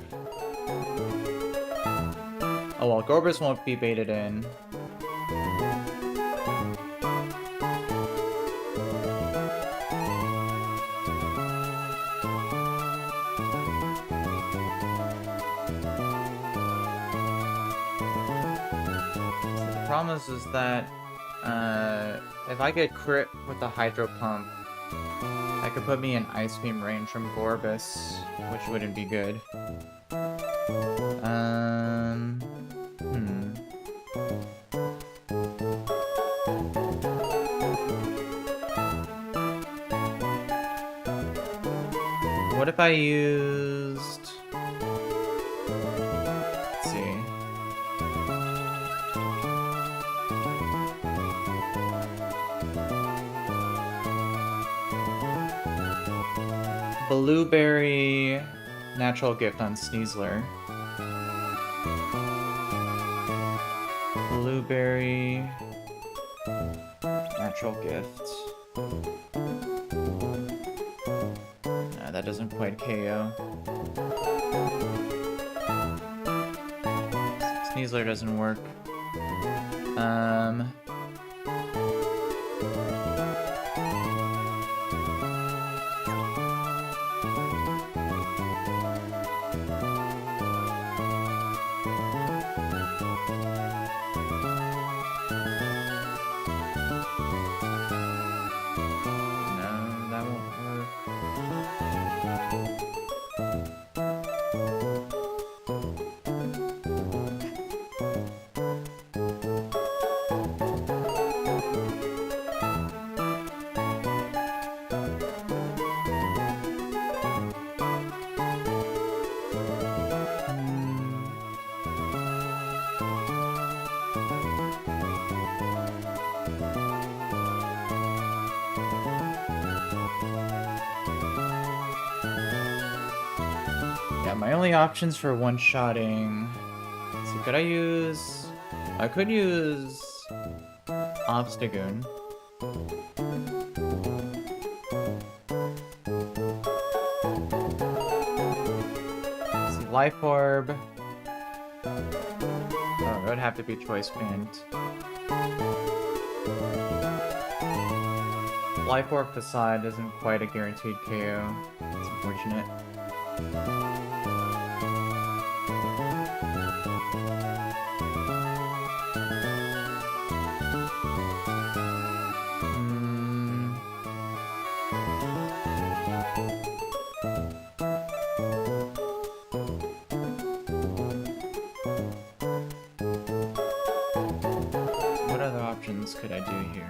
Speaker 1: Oh well, Gorbis won't be baited in. So the problem is that if I get crit with the Hydro Pump, that could put me in Ice Beam range from Gorbis, which wouldn't be good. What if I used... Let's see. Blueberry Natural Gift on Sneasler. Blueberry Natural Gift. That doesn't quite KO. Sneasler doesn't work. Yeah, my only options for one-shotting... So could I use... I could use... Obstagoon. Let's see, Life Orb... Oh, it would have to be Choice Band. Life Orb Facade isn't quite a guaranteed KO. It's unfortunate. combinations could I do here?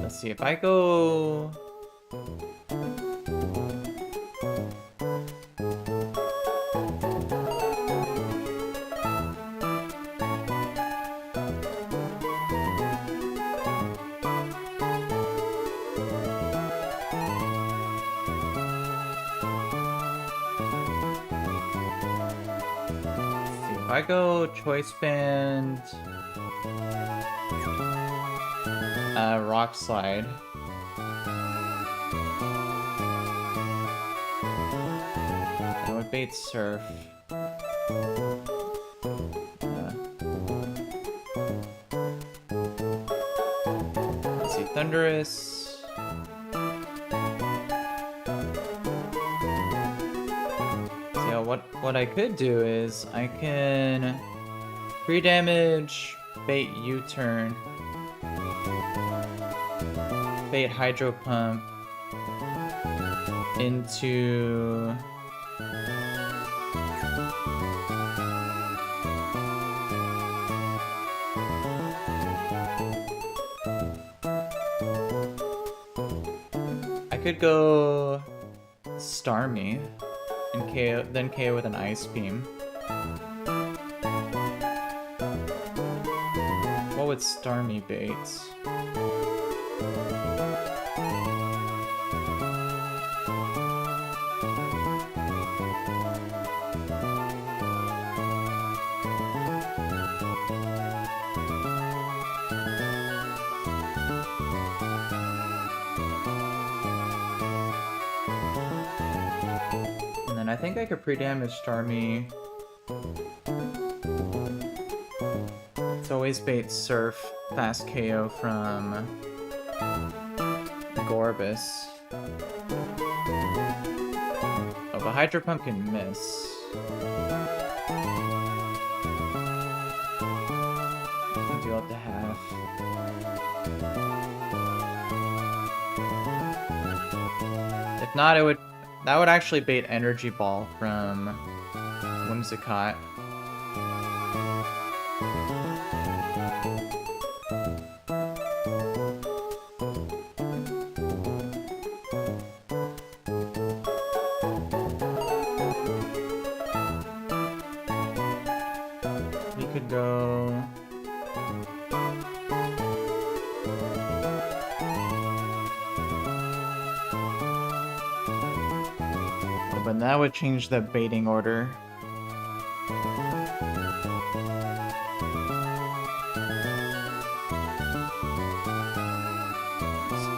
Speaker 1: Let's see, if I go... If I go choice band, rock slide, I would bait surf. Let's see, thunderous. What I could do is I can pre-damage, bait U-turn, bait hydro pump into I could go Starmie and KO, then KO with an Ice Beam. What would Starmie bait? I think I could pre-damage Starmie. It's always bait Surf, fast KO from Gorbis. Oh, but Hydro Pump can miss. I can deal up to half. If not, that would actually bait Energy Ball from Whimsicott. We could go... But that would change the baiting order.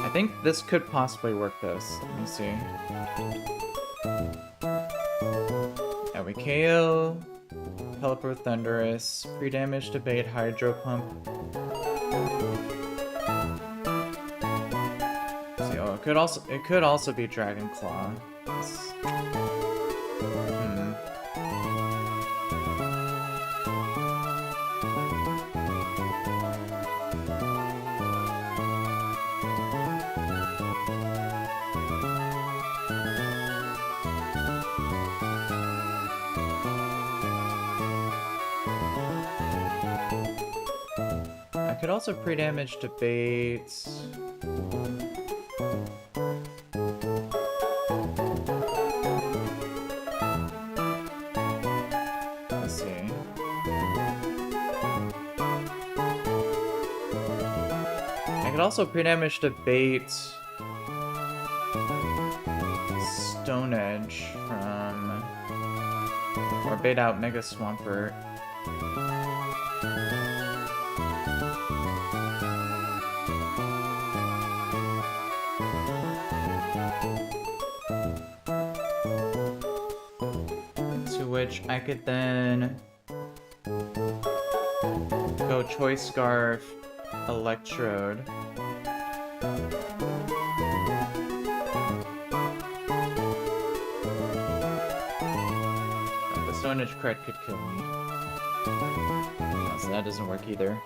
Speaker 1: I think this could possibly work this. Let me see. Yeah, we KO, Teleport Thunderous, pre-damage to bait Hydro Pump. See, oh, it could also be Dragon Claw. I could also pre-damage to bait... Let's see. could also pre-damage to bait Stone Edge from... or bait out Mega Swampert. To which I could then go Choice Scarf, Electrode. The Stone Edge crit could kill me. So that doesn't work either.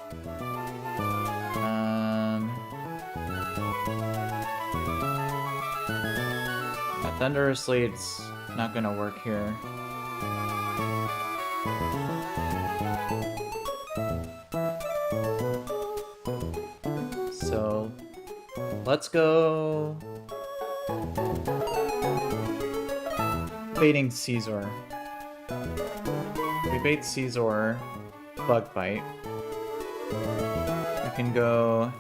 Speaker 1: Yeah, Thunderous Lead's not gonna work here. So let's go baiting Caesar. We bait Caesar, Bug Bite. We can go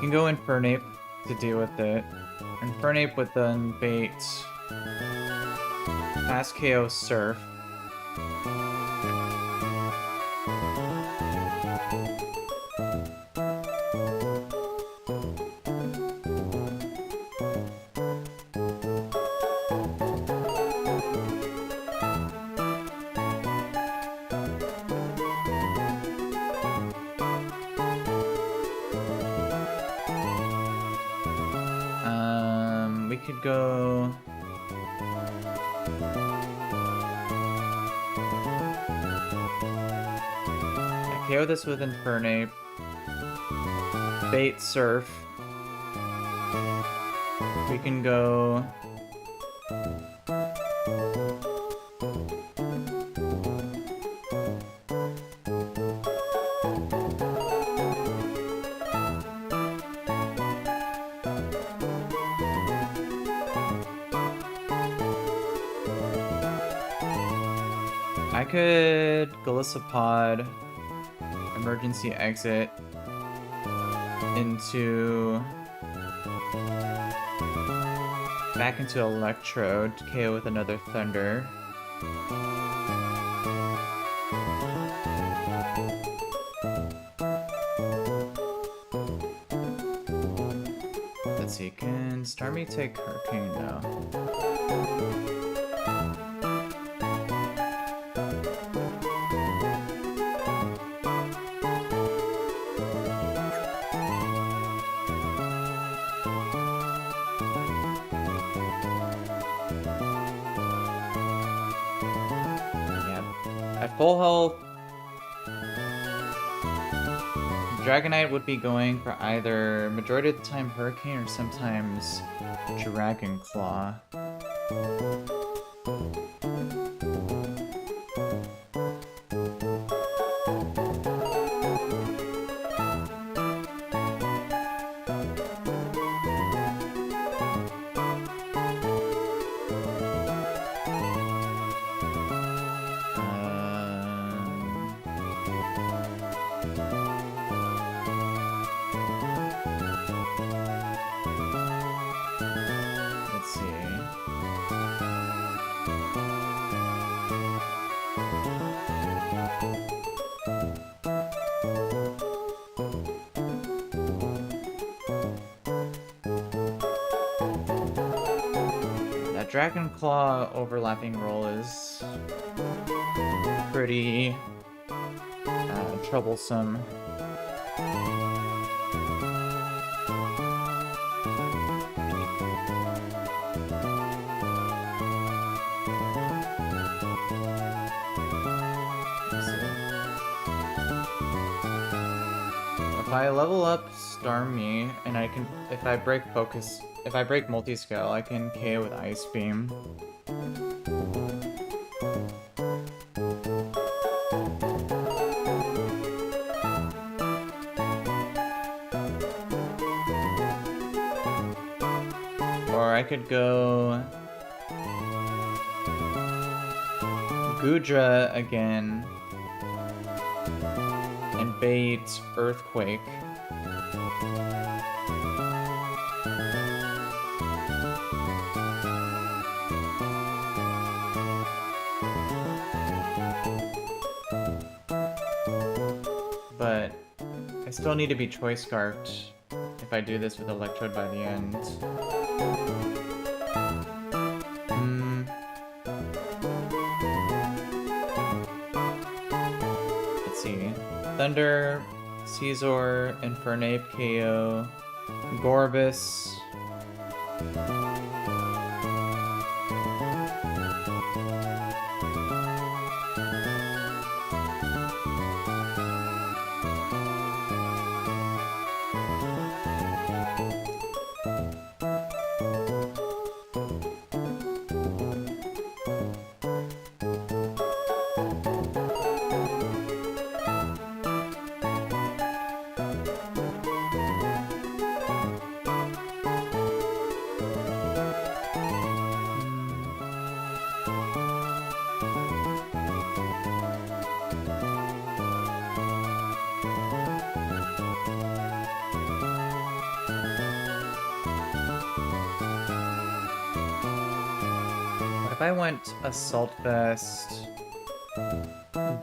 Speaker 1: Infernape to deal with it. Infernape would then bait Fast KO Surf. We could go... I KO this with Infernape. Bait Surf. We can go... I could Golisopod, Emergency Exit into... back into Electrode to KO with another Thunder. Let's see, can Starmie take Hurricane now? At full health, Dragonite would be going for either majority of the time Hurricane or sometimes Dragon Claw. Dragon Claw overlapping roll is pretty troublesome. If I level up Starmie and I can, if I break focus, if I break multi-scale, I can KO with Ice Beam. Or I could go Goodra again and bait Earthquake. But I still need to be Choice Scarfed if I do this with Electrode by the end. Let's see. Thunder, Caesar, Infernape, KO, Gorbis. If I went Assault Vest,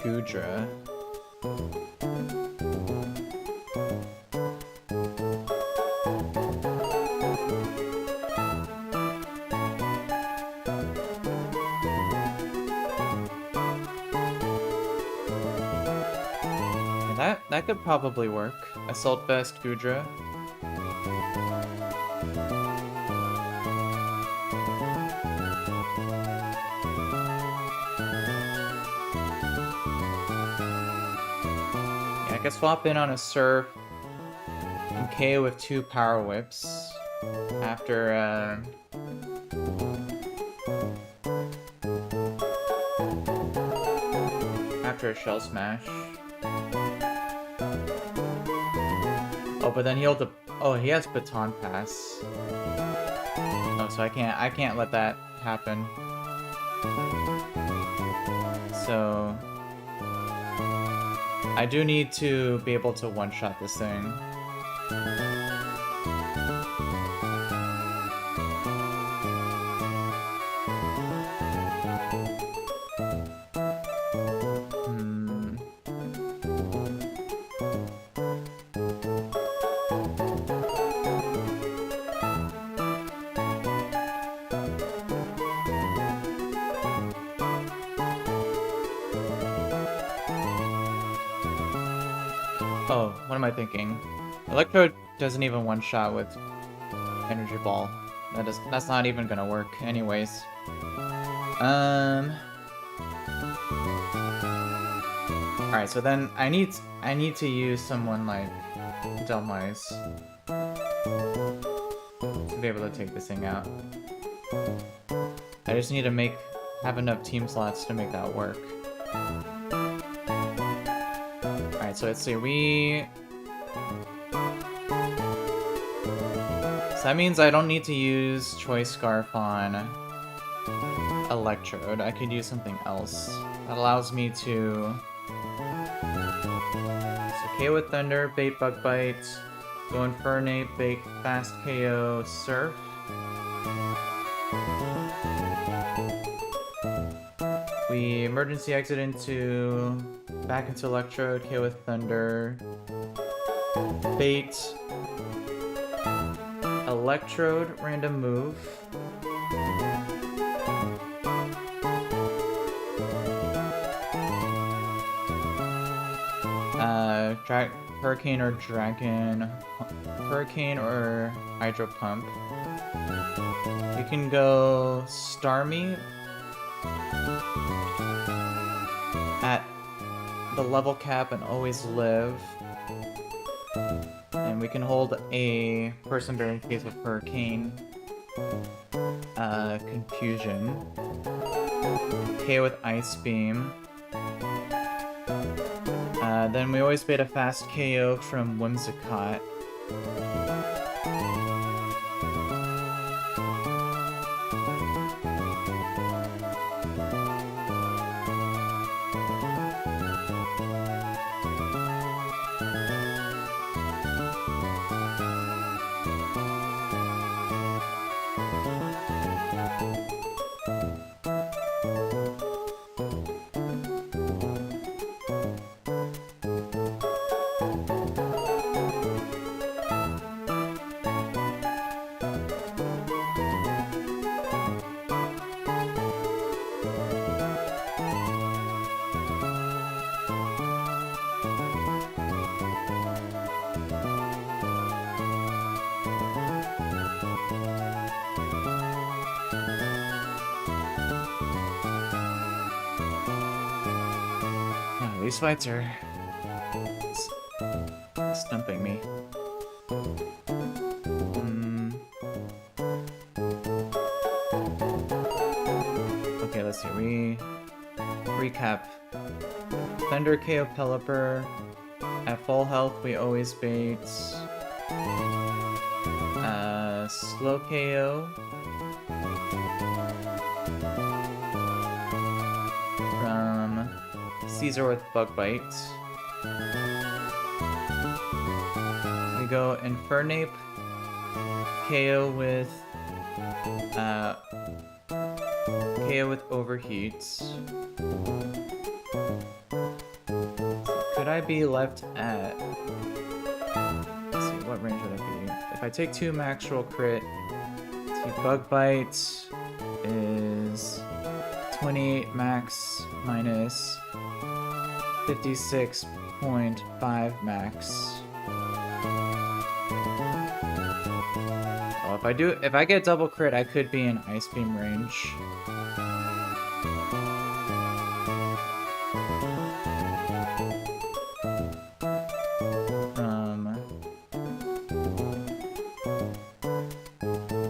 Speaker 1: Gudra. That could probably work. Assault Vest, Gudra. I could swap in on a Surf and KO with 2 Power Whips after a Shell Smash. Oh, but then he has Baton Pass. Oh, so I can't let that happen. So I do need to be able to one-shot this thing. Oh, what am I thinking? Electrode doesn't even one-shot with Energy Ball. That's not even gonna work anyways. Alright, so then I need to use someone like Delmice to be able to take this thing out. I just need to have enough team slots to make that work. Alright, so let's see, so that means I don't need to use Choice Scarf on Electrode. I could use something else. That allows me to... So KO with Thunder, bait Bug Bite, go Infernape, bait Fast KO, Surf. We emergency exit back into Electrode, KO with Thunder, bait Electrode, random move. Hurricane or Dragon, Hurricane or Hydro Pump. We can go Starmie at the level cap and always live. And we can hold a person bearing case of Hurricane. Confusion. KO with Ice Beam. Then we always bait a fast KO from Whimsicott. these fights are stumping me. Okay, let's see. We recap. Thunder KO Pelipper. At full health, we always bait. Slow KO. From Caesar with Bug Bite. We go Infernape. KO with Overheat. Could I be left at... Let's see, what range would I be? If I take 2 max roll crit, see, Bug Bite is 28 max minus 56.5 max. Oh, if I get double crit, I could be in Ice Beam range.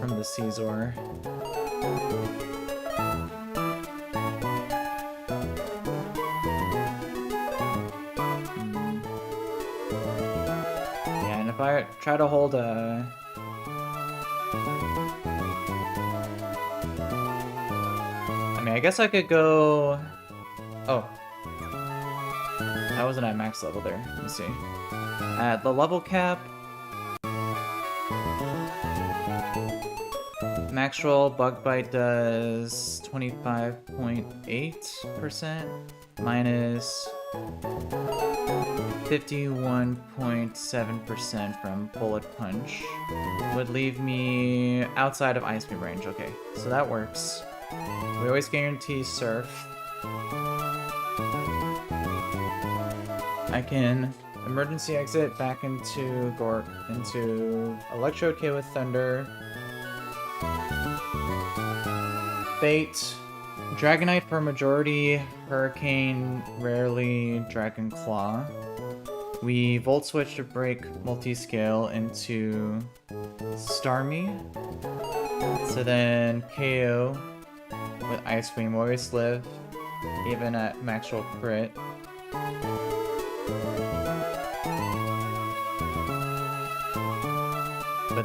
Speaker 1: From the Caesar. Yeah, and if I try to hold a... I guess I could go... Oh. That wasn't at max level there. Let me see. At the level cap... Max roll, Bug Bite does 25.8% minus 51.7% from Bullet Punch. Would leave me outside of Ice Beam range. Okay, so that works. We always guarantee Surf. I can emergency exit back into Electrode K with Thunder. Bait. Dragonite for majority, Hurricane, rarely Dragon Claw. We Volt Switch to break Multiscale into Starmie. So then KO with Ice Beam, always live, even at max roll crit. But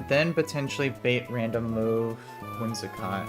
Speaker 1: then potentially bait random move Whimsicott.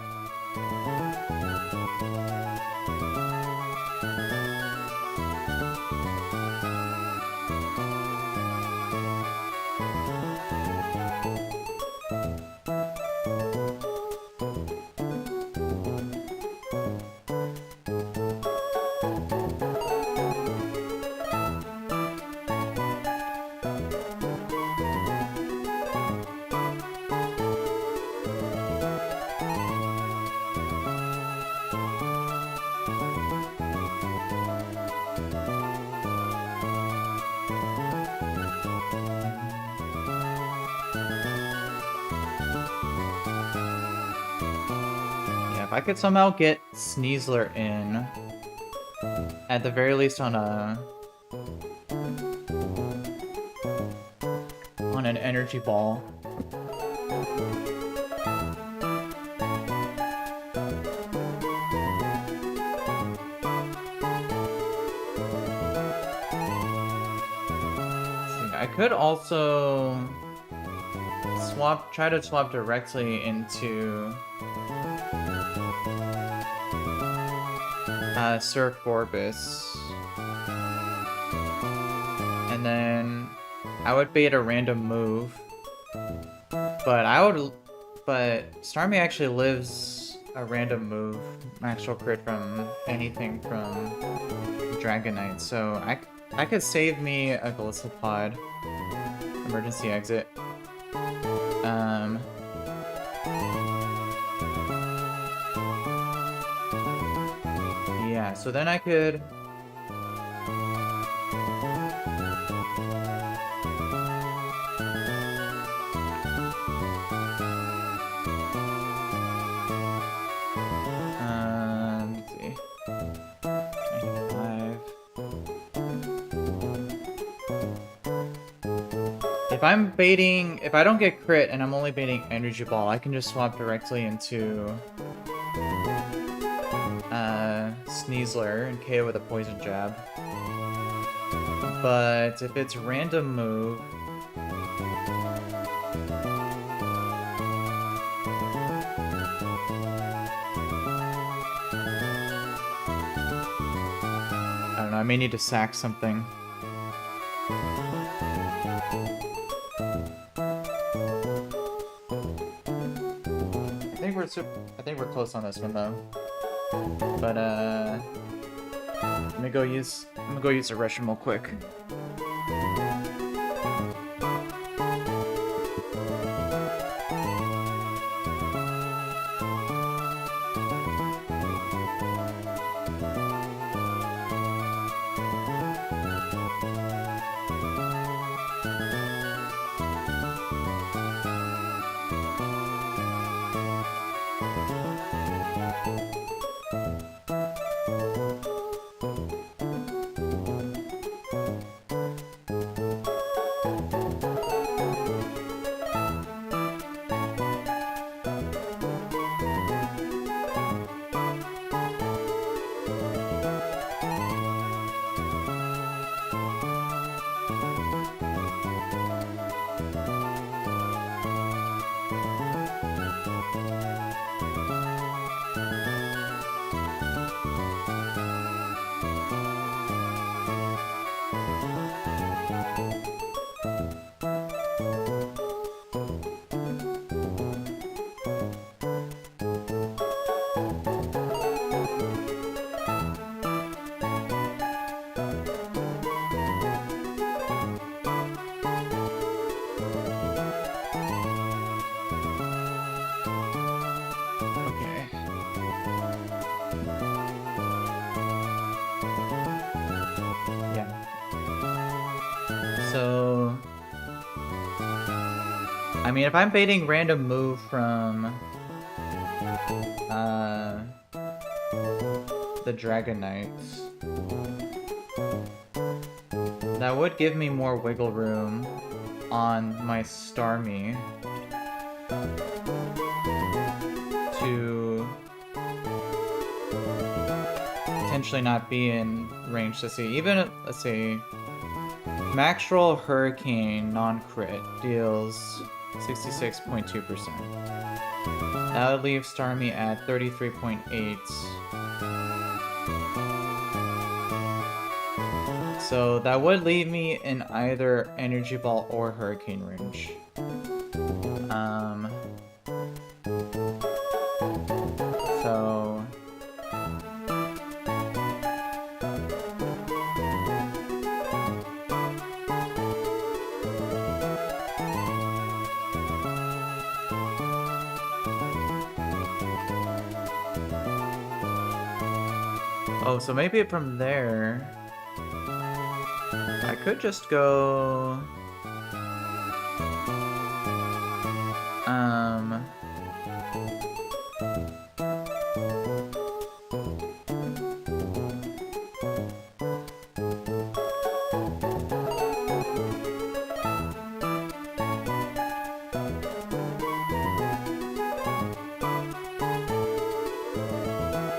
Speaker 1: If I could somehow get Sneasler in, at the very least on an energy ball. I could also try to swap directly into Surf Gorbis. And then I would bait a random move. But Starmie actually lives a random move, max roll crit from anything from Dragonite. So I could save me a Golisopod. Emergency exit. Yeah, so then I could... let's see. 95. if I don't get crit and I'm only baiting Energy Ball, I can just swap directly into Sneasler and KO with a Poison Jab. But if it's random move, I don't know, I may need to sack something. I think we're close on this one though. But I'm gonna go use a Russian real quick. So, I mean, if I'm baiting random move from the Dragon Knights, that would give me more wiggle room on my Starmie to potentially not be in range to see. Even, let's see, Max Roll Hurricane non-crit deals 66.2%. That would leave Starmie at 33.8. So that would leave me in either Energy Ball or Hurricane range. So oh, so maybe from there I could just go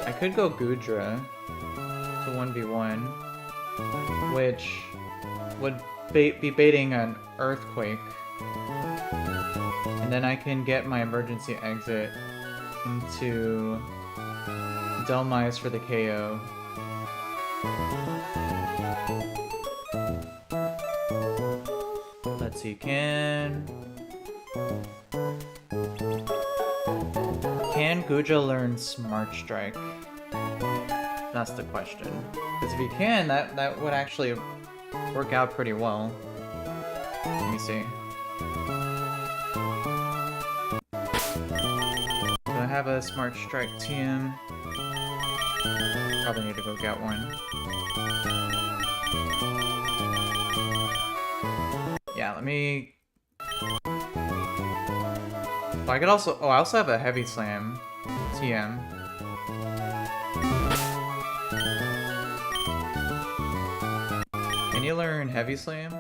Speaker 1: I could go Gudra to 1v1, which would be baiting an Earthquake, and then I can get my emergency exit into Delmise for the KO. Let's see, can Gudra learn Smart Strike? That's the question. Because if he can, that would actually work out pretty well. Let me see. Do I have a Smart Strike TM? Probably need to go get one. Yeah, let me... Oh, I could also... Oh, I also have a Heavy Slam TM. Can you learn Heavy Slam?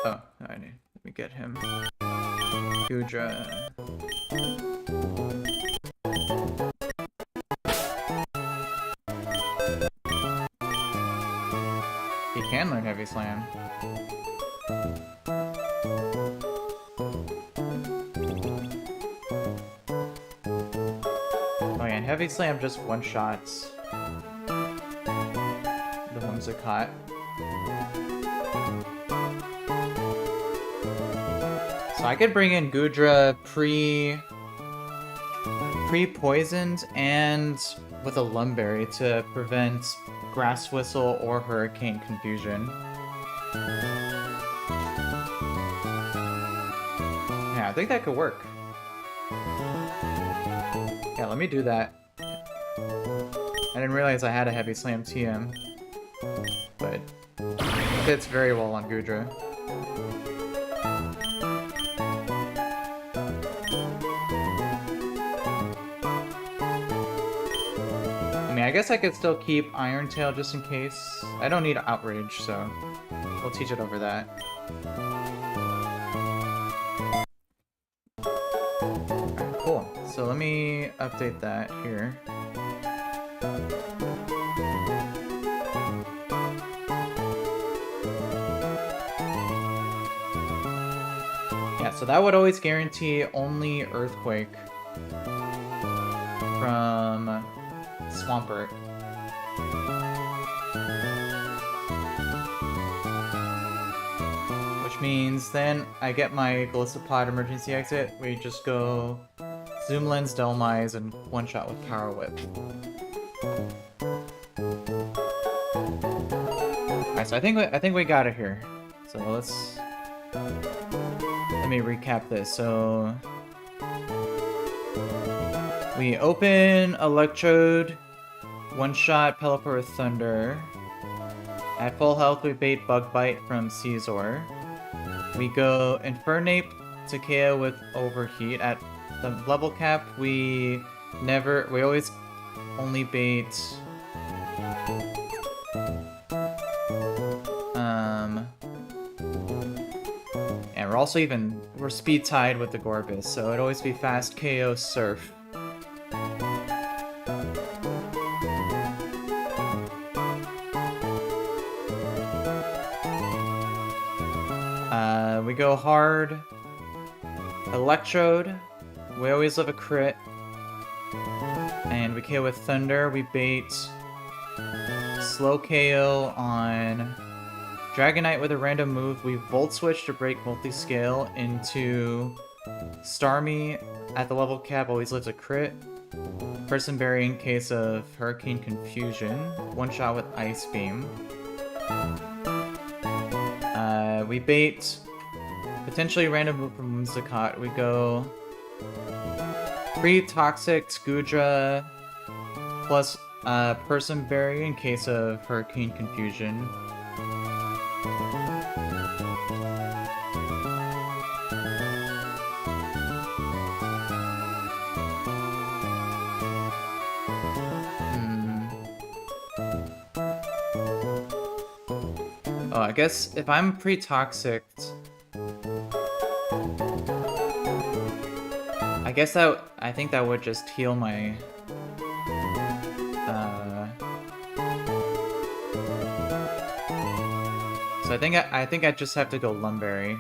Speaker 1: Oh, I need. Let me get him. Gudra. He can learn Heavy Slam. Oh yeah, and Heavy Slam just one-shots the Whimsicott. So I could bring in Gudra pre-poisoned and with a Lumberry to prevent Grass Whistle or Hurricane Confusion. Yeah, I think that could work. Yeah, let me do that. I didn't realize I had a Heavy Slam TM, but it fits very well on Gudra. I mean, I guess I could still keep Iron Tail just in case. I don't need Outrage, so we'll teach it over that. Alright, cool. So let me update that here. Yeah, so that would always guarantee only Earthquake from Swampert. Which means then I get my Gliscopod emergency exit. We just go Zoom Lens, Delmise, and one shot with Power Whip. Alright, so I think we got it here. So let me recap this. So we open Electrode, one shot Pelipper with Thunder. At full health, we bait Bug Bite from Caesar. We go Infernape to KO with Overheat. At the level cap, we always only bait and we're speed tied with the Gorbis, so it'd always be fast KO Surf. We go hard Electrode. We always love a crit. And we KO with Thunder. We bait slow KO on Dragonite with a random move. We Volt Switch to break multi-scale into Starmie. At the level cap, always lives a crit. Person Berry in case of Hurricane Confusion. One shot with Ice Beam. We bait potentially random move from Whimsicott. We go Toxic Gudra plus Person Berry in case of Hurricane Confusion. Oh, I guess if I'm pre-toxic, I think that would just heal my so I think I just have to go Lumberry.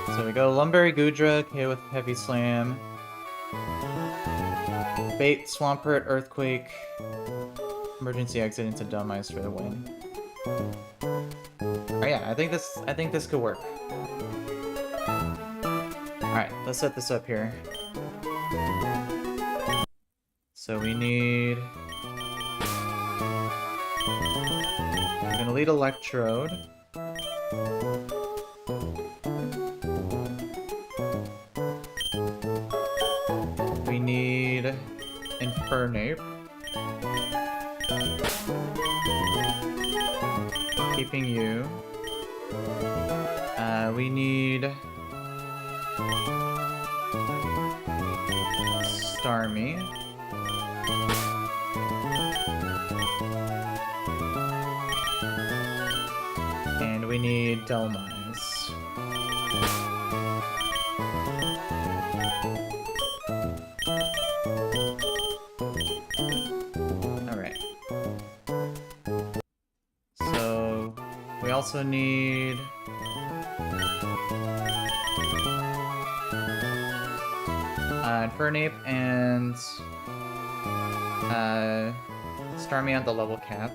Speaker 1: So we go Lumberry Gudra, KO with Heavy Slam. Bait Swampert, Earthquake. Emergency exit into Dumb-Ice for the win. Oh yeah, I think this could work. Alright, let's set this up here. So we need... I'm gonna lead Electrode. We need Infernape. Keeping you. We need Starmie. And we need Delmise. Alright. So we also need Infernape and Starmie on the level cap.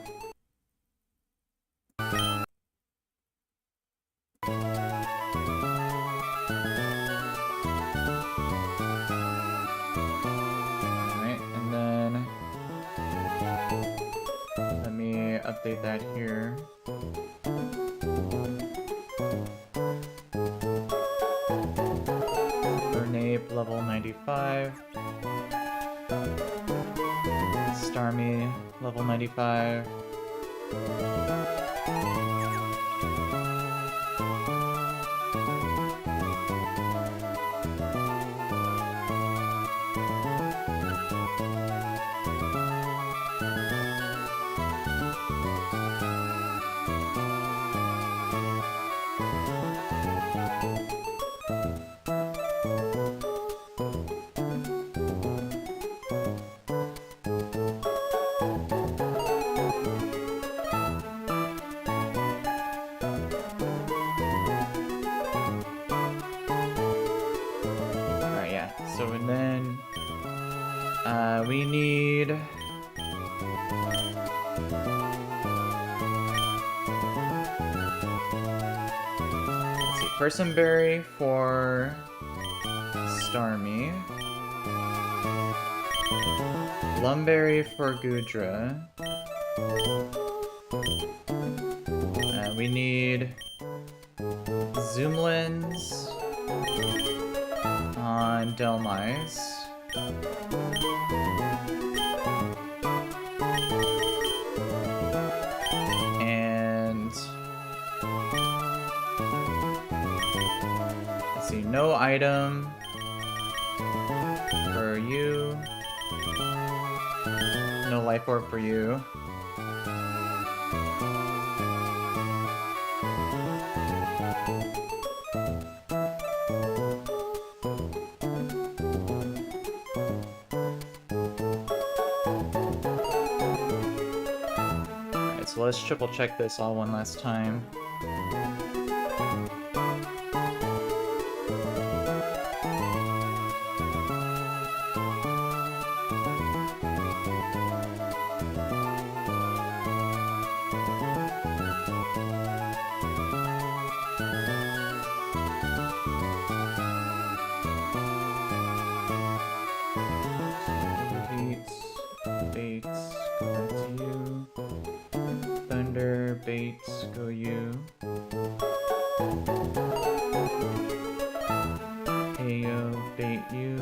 Speaker 1: Alright, and then let me update that here. Infernape level 95. Starmie level 95. So, and then, we need... Let's see, Personberry for Starmie. Lumberry for Goodra. We need Zoomlins on Delmise. And let's see, no item for you. No life orb for you. So let's triple check this all one last time. Bates, go back to you. Thunder, Bates, go you. Heyo, bait you.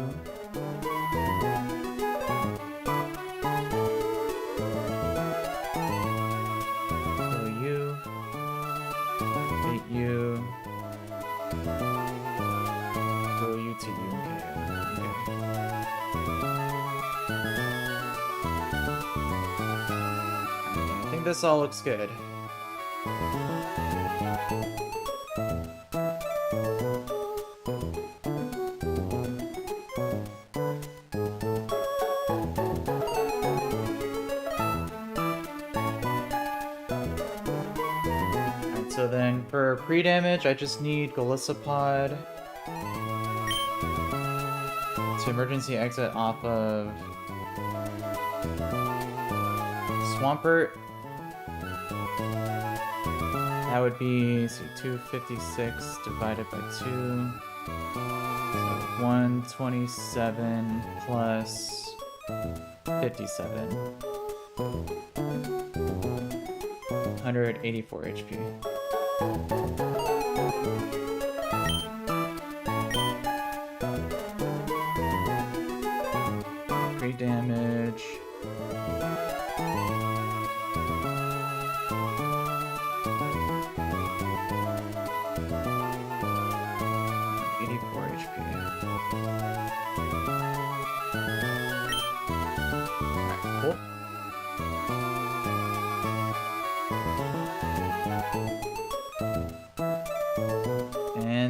Speaker 1: Go you. Bait you. Go you to you. Okay. I think this all looks good. Alright, so then for pre-damage, I just need Golisopod to emergency exit off of Swampert. That would be 256 divided by 2. So 127 plus 57. 184 HP. Great damage.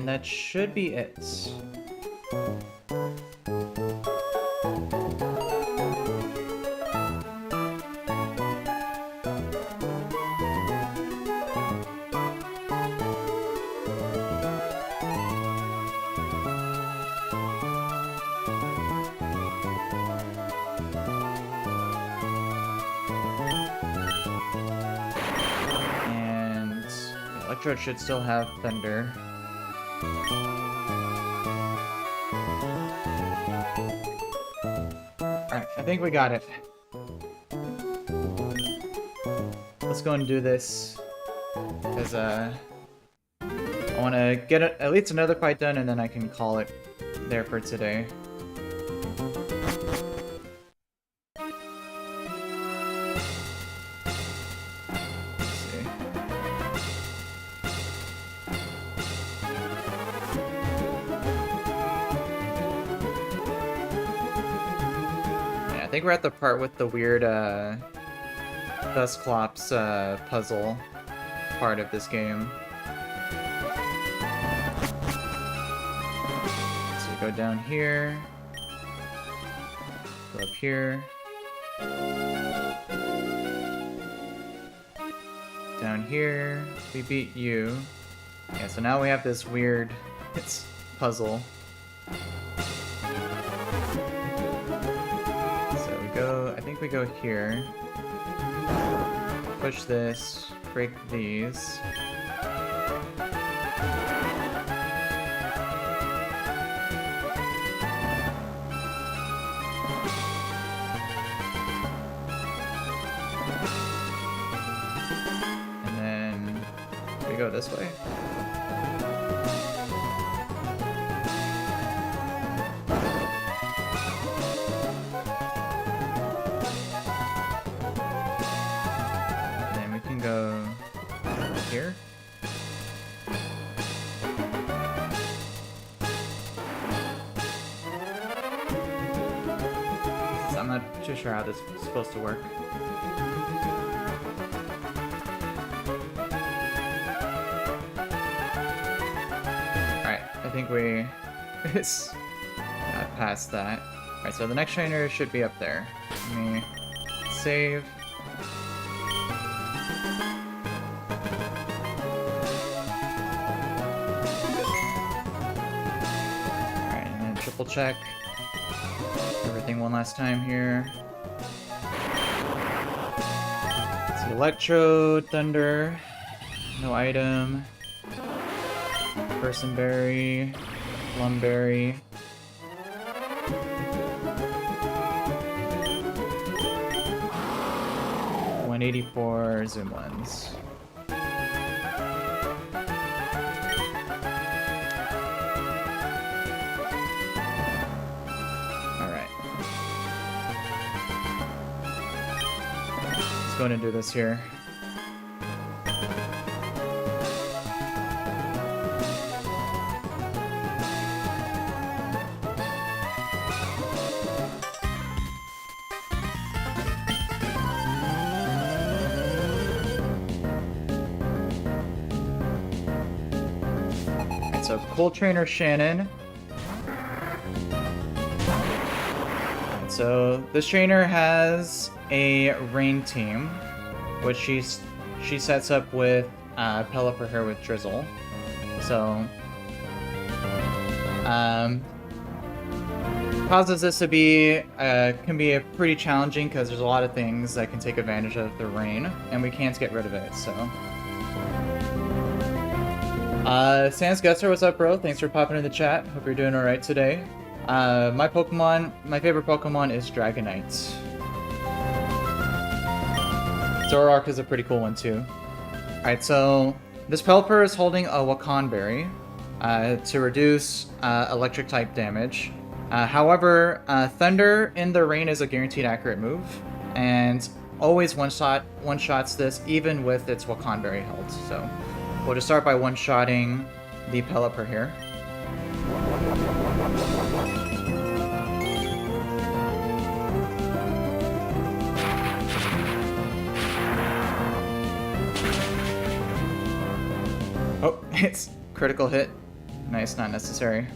Speaker 1: And that should be it. Electrode should still have Thunder. Alright, I think we got it. Let's go and do this. Because, I want to get at least another fight done, and then I can call it there for today. I think we're at the part with the weird, Dusclops, puzzle part of this game. So we go down here, go up here, down here, we beat you. Yeah, so now we have this weird, puzzle. I think we go here, push this, break these. And then we go this way. Go here. I'm not too sure how this is supposed to work. Alright, I think we got past that. Alright, so the next trainer should be up there. Let me save. Triple check everything one last time here. Let's see, Electrode, Thunder, no item, Personberry, Plumberry. $184 zoom lens. Going to do this here. Alright, so Cool Trainer Shannon. Alright, so this trainer has a rain team, which she sets up with Pella for her with Drizzle. So causes this to be can be pretty challenging because there's a lot of things that can take advantage of the rain, and we can't get rid of it. So Sans Gusser, what's up, bro? Thanks for popping in the chat. Hope you're doing all right today. My favorite Pokemon is Dragonite. Zoroark is a pretty cool one too. Alright, so this Pelipper is holding a Wakanberry to reduce electric type damage. However, Thunder in the rain is a guaranteed accurate move, and always one-shots this even with its Wakanberry held. So we'll just start by one-shotting the Pelipper here. Oh, it's critical hit. Nice, not necessary.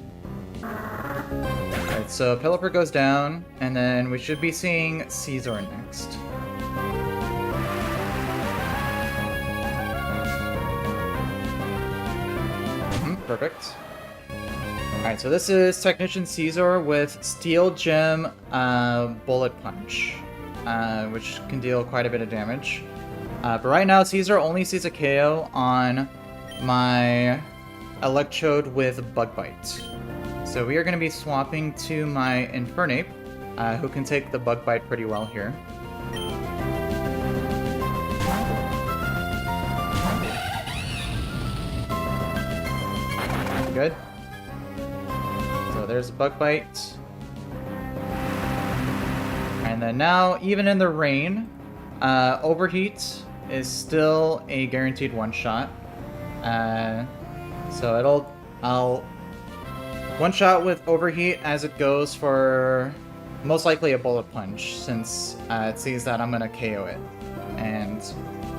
Speaker 1: Alright, so Pelipper goes down, and then we should be seeing Caesar next. Perfect. Alright, so this is Technician Caesar with Steel Gem Bullet Punch, which can deal quite a bit of damage. But right now, Caesar only sees a KO on my Electrode with Bug Bite. So we are going to be swapping to my Infernape, who can take the Bug Bite pretty well here. Good. So there's a Bug Bite. And then now, even in the rain, Overheat is still a guaranteed one-shot. So I'll one-shot with Overheat as it goes for most likely a Bullet Punch, since it sees that I'm gonna KO it. And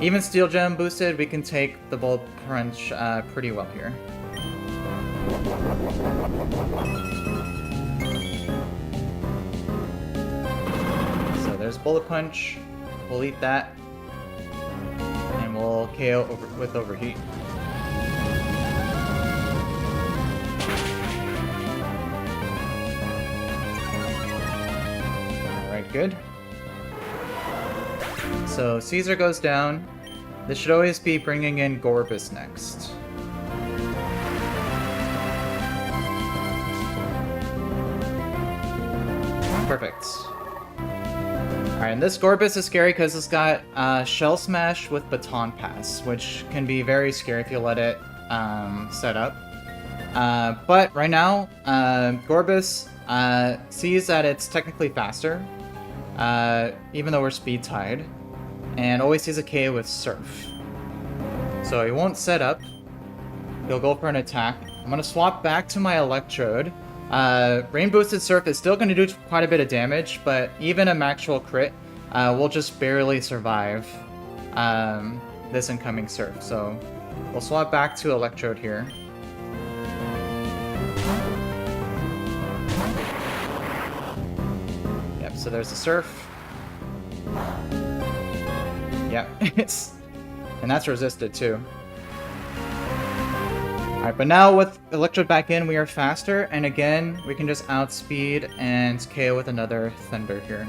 Speaker 1: even Steel Gem boosted, we can take the Bullet Punch pretty well here. So there's Bullet Punch. We'll eat that. And we'll KO with Overheat. Alright, good. So Caesar goes down. This should always be bringing in Gorbis next. Perfect. Alright, and this Gorbis is scary because it's got Shell Smash with Baton Pass, which can be very scary if you let it set up. But right now, Gorbis sees that it's technically faster, even though we're speed tied, and always sees a KO with Surf. So he won't set up. He'll go for an attack. I'm going to swap back to my Electrode. Rain Boosted Surf is still going to do quite a bit of damage, but even a Maxwell crit will just barely survive this incoming Surf. So we'll swap back to Electrode here. Yep, so there's the Surf. Yep, and that's resisted too. Alright, but now with Electrode back in, we are faster, and again, we can just outspeed and KO with another Thunder here.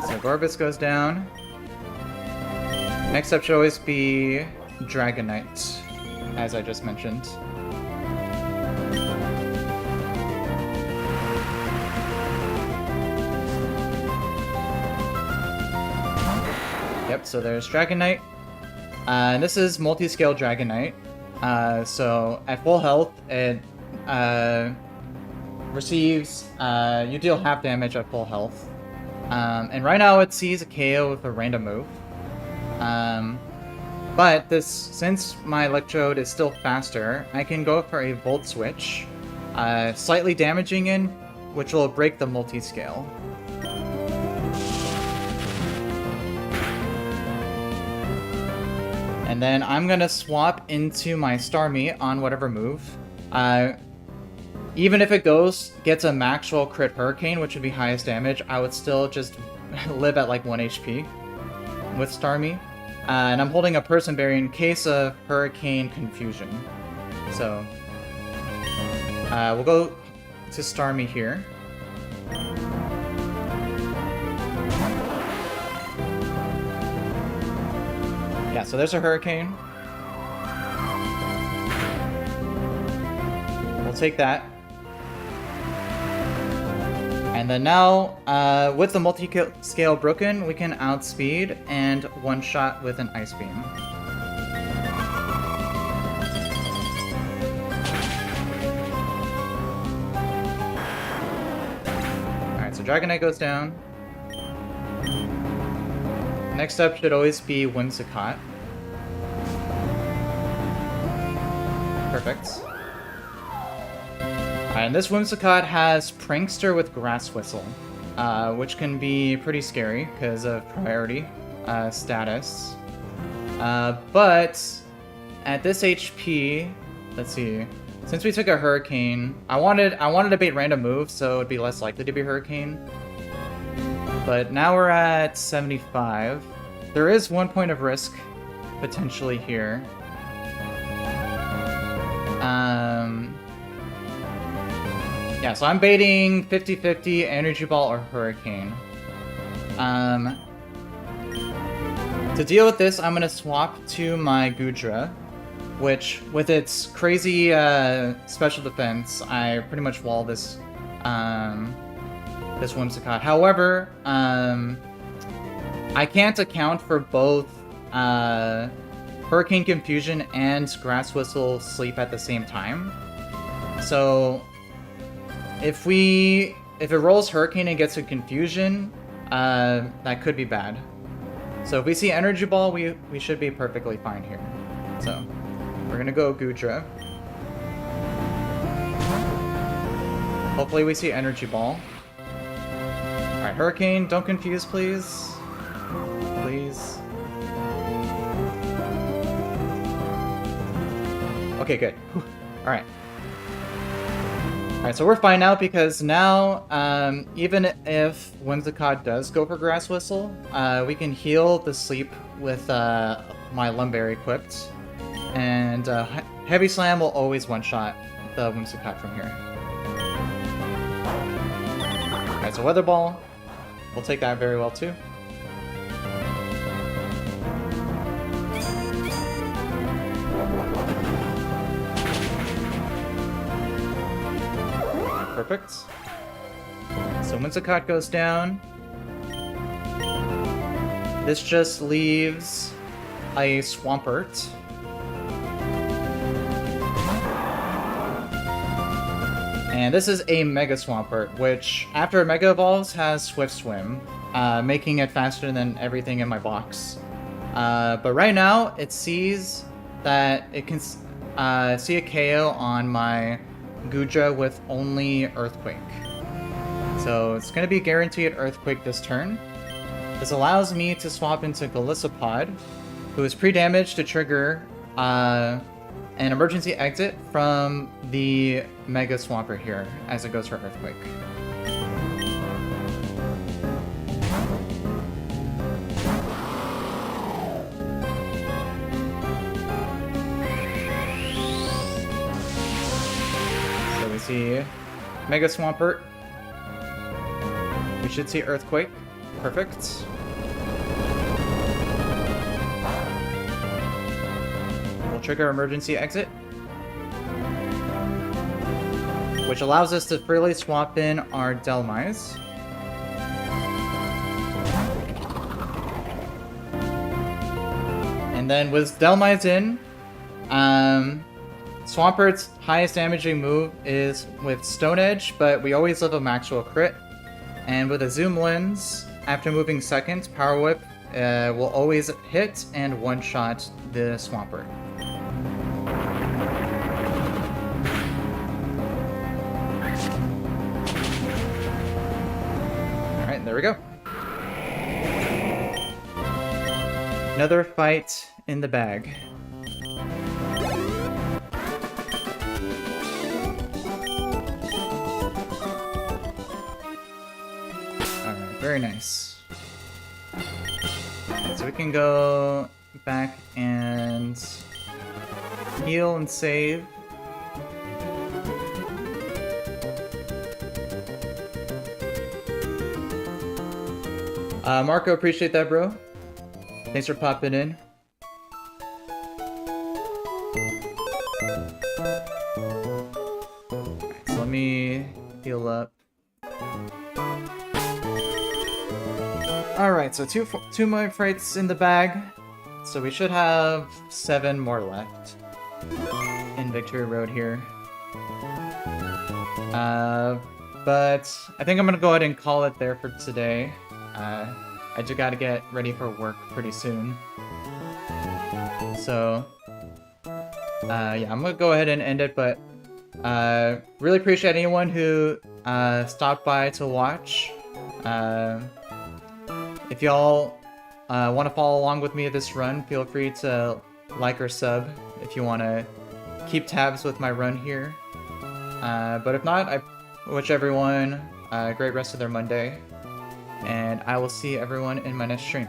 Speaker 1: So Gorbis goes down. Next up should always be Dragonite, as I just mentioned. Yep, so there's Dragonite. This is multi-scale Dragonite. So at full health, it receives, you deal half damage at full health. And right now it sees a KO with a random move. But since my Electrode is still faster, I can go for a Volt Switch, slightly damaging in, which will break the multi-scale. And then I'm gonna swap into my Starmie on whatever move. Even if it gets a Maxwell crit Hurricane, which would be highest damage, I would still just live at like 1 HP with Starmie. And I'm holding a Person Berry in case of Hurricane Confusion. So we'll go to Starmie here. Yeah, so there's a Hurricane. We'll take that. And then now, with the multi-scale broken, we can outspeed and one-shot with an Ice Beam. Alright, so Dragonite goes down. Next up should always be Whimsicott. Perfect. And this Whimsicott has Prankster with Grass Whistle. which can be pretty scary because of priority status. But at this HP, let's see. Since we took a Hurricane, I wanted to bait random moves so it'd be less likely to be Hurricane. But now we're at 75. There is 1 point of risk potentially here. Yeah, so I'm baiting 50-50 Energy Ball or Hurricane. To deal with this, I'm gonna swap to my Gudra, which, with its crazy special defense, I pretty much wall this this Whimsicott. However, I can't account for both Hurricane Confusion and Grass Whistle Sleep at the same time. So if it rolls Hurricane and gets a Confusion, that could be bad. So if we see Energy Ball, we should be perfectly fine here. So we're gonna go Gudra. Hopefully we see Energy Ball. Alright, Hurricane, don't confuse, please. Please. Okay, good. Alright. Alright, so we're fine now because now, even if Whimsicott does go for Grass Whistle, we can heal the sleep with my Lumberry equipped. And Heavy Slam will always one-shot the Whimsicott from here. Alright, so Weather Ball. We'll take that very well too. Perfect. So Whimsicott goes down. This just leaves a Swampert. And this is a Mega Swampert, which, after it Mega Evolves, has Swift Swim, making it faster than everything in my box. But right now, it sees that it can see a KO on my Gudra with only Earthquake. So it's going to be guaranteed Earthquake this turn. This allows me to swap into Golisopod, who is pre-damaged to trigger an emergency exit from the Mega Swampert here as it goes for Earthquake. So we see Mega Swampert. We should see Earthquake. Perfect. Trigger emergency exit, which allows us to freely swap in our Delmise. And then with Delmise in, Swampert's highest damaging move is with Stone Edge, but we always live a Maxwell crit. And with a Zoom Lens, after moving second, Power Whip will always hit and one-shot the Swampert. There we go. Another fight in the bag. Alright, very nice. So we can go back and heal and save. Marco, appreciate that, bro. Thanks for popping in. Alright, so let me heal up. Alright, so two more fights in the bag. So we should have 7 more left in Victory Road here. But I think I'm gonna go ahead and call it there for today. I just gotta get ready for work pretty soon. So, yeah, I'm gonna go ahead and end it, but really appreciate anyone who stopped by to watch. If y'all want to follow along with me at this run, feel free to like or sub if you want to keep tabs with my run here. But if not, I wish everyone a great rest of their Monday, and I will see everyone in my next stream.